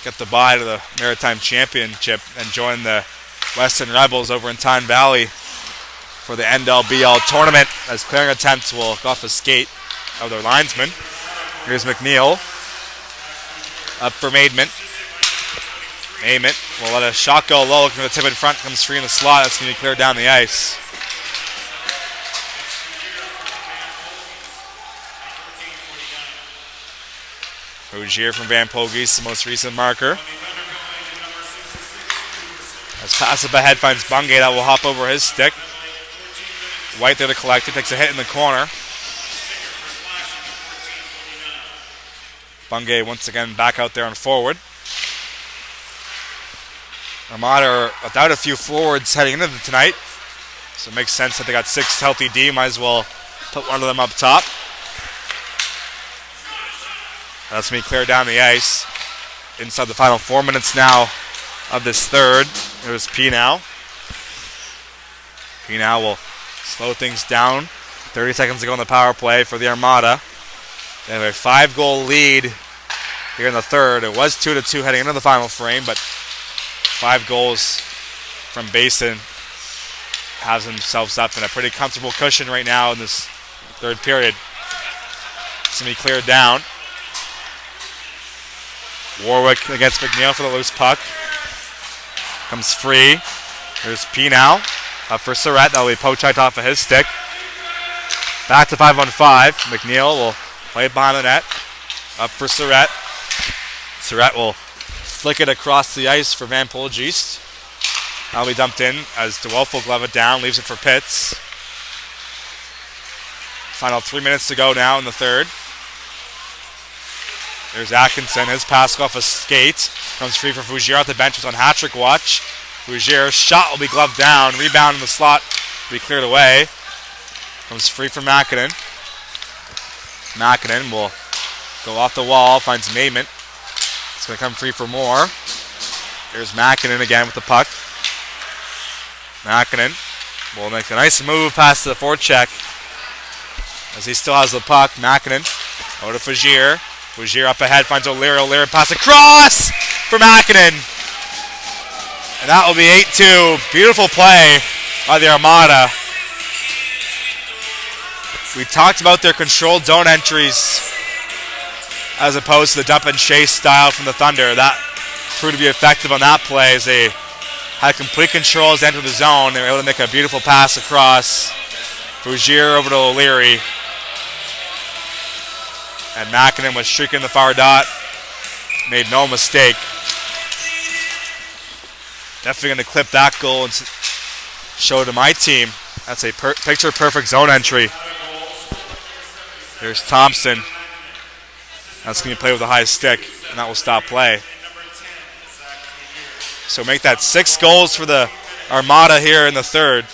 get the bye to the Maritime Championship and join the Western Rebels over in Tyne Valley for the NLBL tournament, as clearing attempts will go off the skate of their linesman. Here's McNeil. Up for Maidment. Maidment will let a shot go low. Looking for the tip in front. Comes free in the slot. That's going to be cleared down the ice. Rogier from Van Pogies, the most recent marker. As pass up ahead finds Bungay, that will hop over his stick. White there to collect it, takes a hit in the corner. Bungay once again back out there and forward. Armada are without a few forwards heading into tonight, so it makes sense that they got 6 healthy D. Might as well put one of them up top. That's going to be cleared down the ice. Inside the final 4 minutes now of this third. There's P now. P now will slow things down. 30 seconds to go on the power play for the Armada. They have a 5-goal lead here in the third. It was 2-2 heading into the final frame, but 5 goals from Basin has themselves up in a pretty comfortable cushion right now in this third period. It's going to be cleared down. Warwick against McNeil for the loose puck. Comes free. There's P now. Up for Surratt. That'll be poke-checked off of his stick. Back to 5-on-5. McNeil will play it behind the net. Up for Surratt. Surratt will flick it across the ice for Van Polgeest. That'll be dumped in as DeWolf will glove it down. Leaves it for Pitts. Final 3 minutes to go now in the third. There's Atkinson. His pass off a skate. Comes free for Fougere at the bench. It's on hat-trick watch. Fougere's shot will be gloved down. Rebound in the slot will be cleared away. Comes free for Makinen. Makinen will go off the wall. Finds Maidment. It's going to come free for Moore. Here's Makinen again with the puck. Makinen will make a nice move past the forecheck as he still has the puck. Makinen over to Fougere. Fougere up ahead, finds O'Leary. O'Leary pass across for Makinen. And that will be 8-2. Beautiful play by the Armada. We talked about their controlled zone entries as opposed to the dump and chase style from the Thunder. That proved to be effective on that play as they had complete control as they entered the zone. They were able to make a beautiful pass across. Fougere over to O'Leary. And Makinen was streaking the far dot. Made no mistake. Definitely going to clip that goal and show to my team. That's a picture-perfect zone entry. There's Thompson. That's going to play with a high stick, and that will stop play. So make that 6 goals for the Armada here in the third.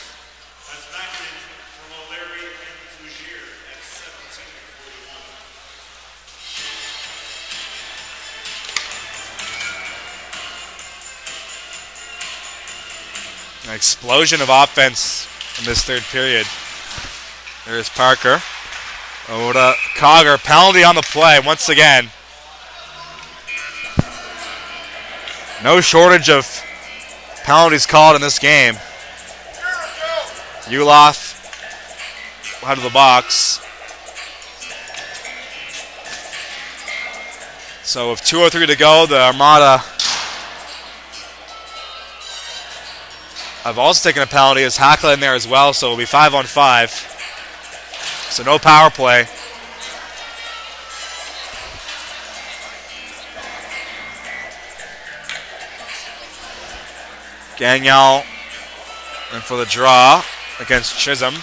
An explosion of offense in this third period. There's Parker. Over to Cogger. Penalty on the play once again. No shortage of penalties called in this game. Ulof out of the box. So with 2:03 to go, the Armada have also taken a penalty. Is Hackla in there as well, so it'll be 5-on-5. So no power play. Gagnon in for the draw against Chisholm.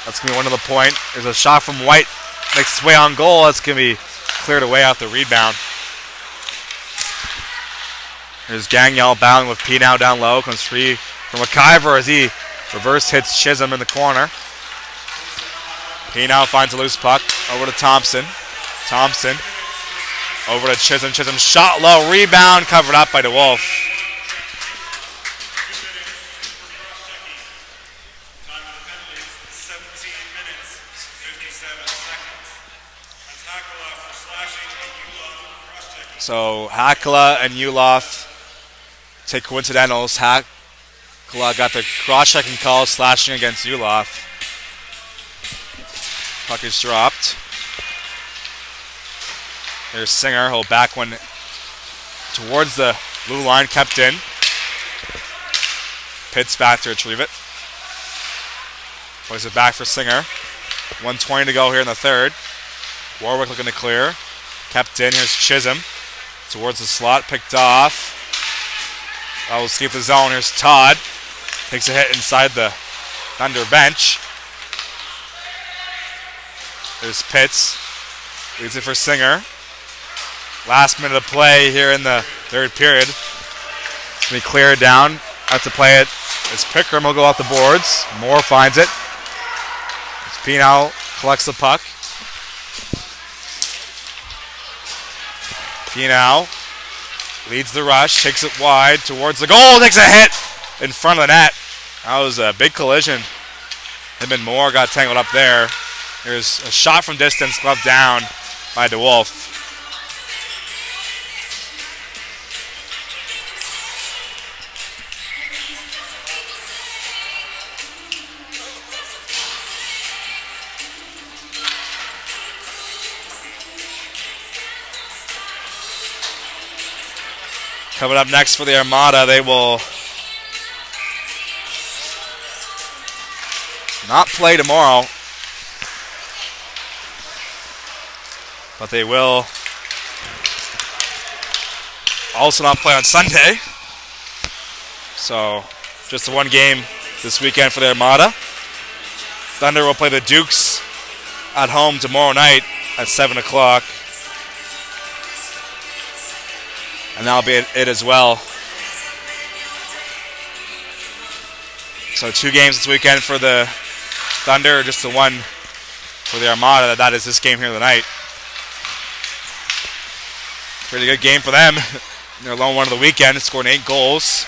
That's going to be one to the point. There's a shot from White. Makes its way on goal. That's going to be cleared away off the rebound. There's Gagnon battling with P now down low. Comes free from McIver as he reverse hits Chisholm in the corner. P now finds a loose puck. Over to Thompson. Thompson over to Chisholm. Chisholm shot low. Rebound covered up by DeWolf. So Hackla and Ulof take coincidentals. Hackla got the cross-checking call, slashing against Ulof. Puck is dropped. There's Singer. He'll back one towards the blue line, kept in. Pitts back to retrieve it. Plays it back for Singer. 1:20 to go here in the third. Warwick looking to clear. Kept in. Here's Chisholm. Towards the slot, picked off. That will escape the zone. Here's Todd. Takes a hit inside the Thunder bench. There's Pitts. Leads it for Singer. Last minute of play here in the third period. It's going to be cleared down. Out to play it. As Pregame will go off the boards. Moore finds it. As Pino collects the puck. Pino leads the rush, takes it wide towards the goal, takes a hit in front of the net. That was a big collision. Him and Moore got tangled up there. There's a shot from distance, gloved down by DeWolf. Coming up next for the Armada, they will not play tomorrow, but they will also not play on Sunday. So just the one game this weekend for the Armada. Thunder will play the Dukes at home tomorrow night at 7 o'clock. And that'll be it as well. So 2 games this weekend for the Thunder, just the one for the Armada. That is this game here tonight. Pretty good game for them. Their lone one of the weekend, scoring 8 goals.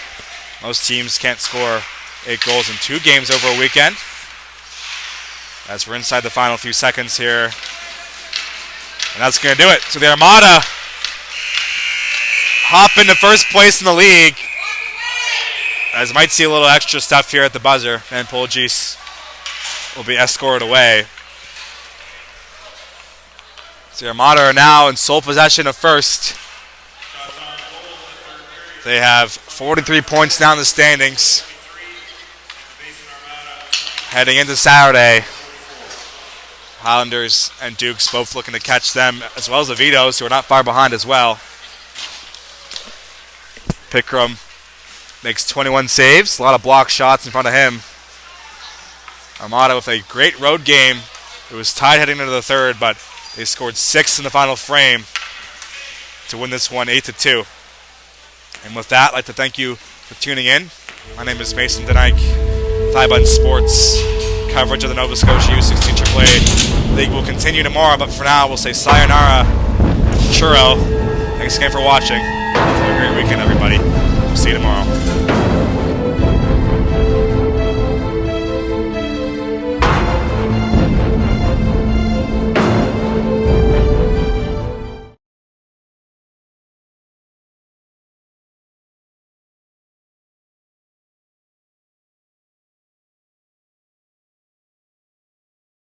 Most teams can't score 8 goals in 2 games over a weekend. As we're inside the final few seconds here. And that's going to do it. So the Armada hop into first place in the league. As might see a little extra stuff here at the buzzer. And Polgis will be escorted away. So the Armada are now in sole possession of first. They have 43 points now in the standings. Heading into Saturday, Highlanders and Dukes both looking to catch them, as well as the Vitos, who are not far behind as well. Pregame makes 21 saves. A lot of block shots in front of him. Armada with a great road game. It was tied heading into the third, but they scored 6 in the final frame to win this one 8-2. And with that, I'd like to thank you for tuning in. My name is Mason Denike. Thigh-Bun Sports coverage of the Nova Scotia U16 AAA League will continue tomorrow, but for now, we'll say sayonara, churro. Thanks again for watching. Have a great weekend, everybody. See you tomorrow.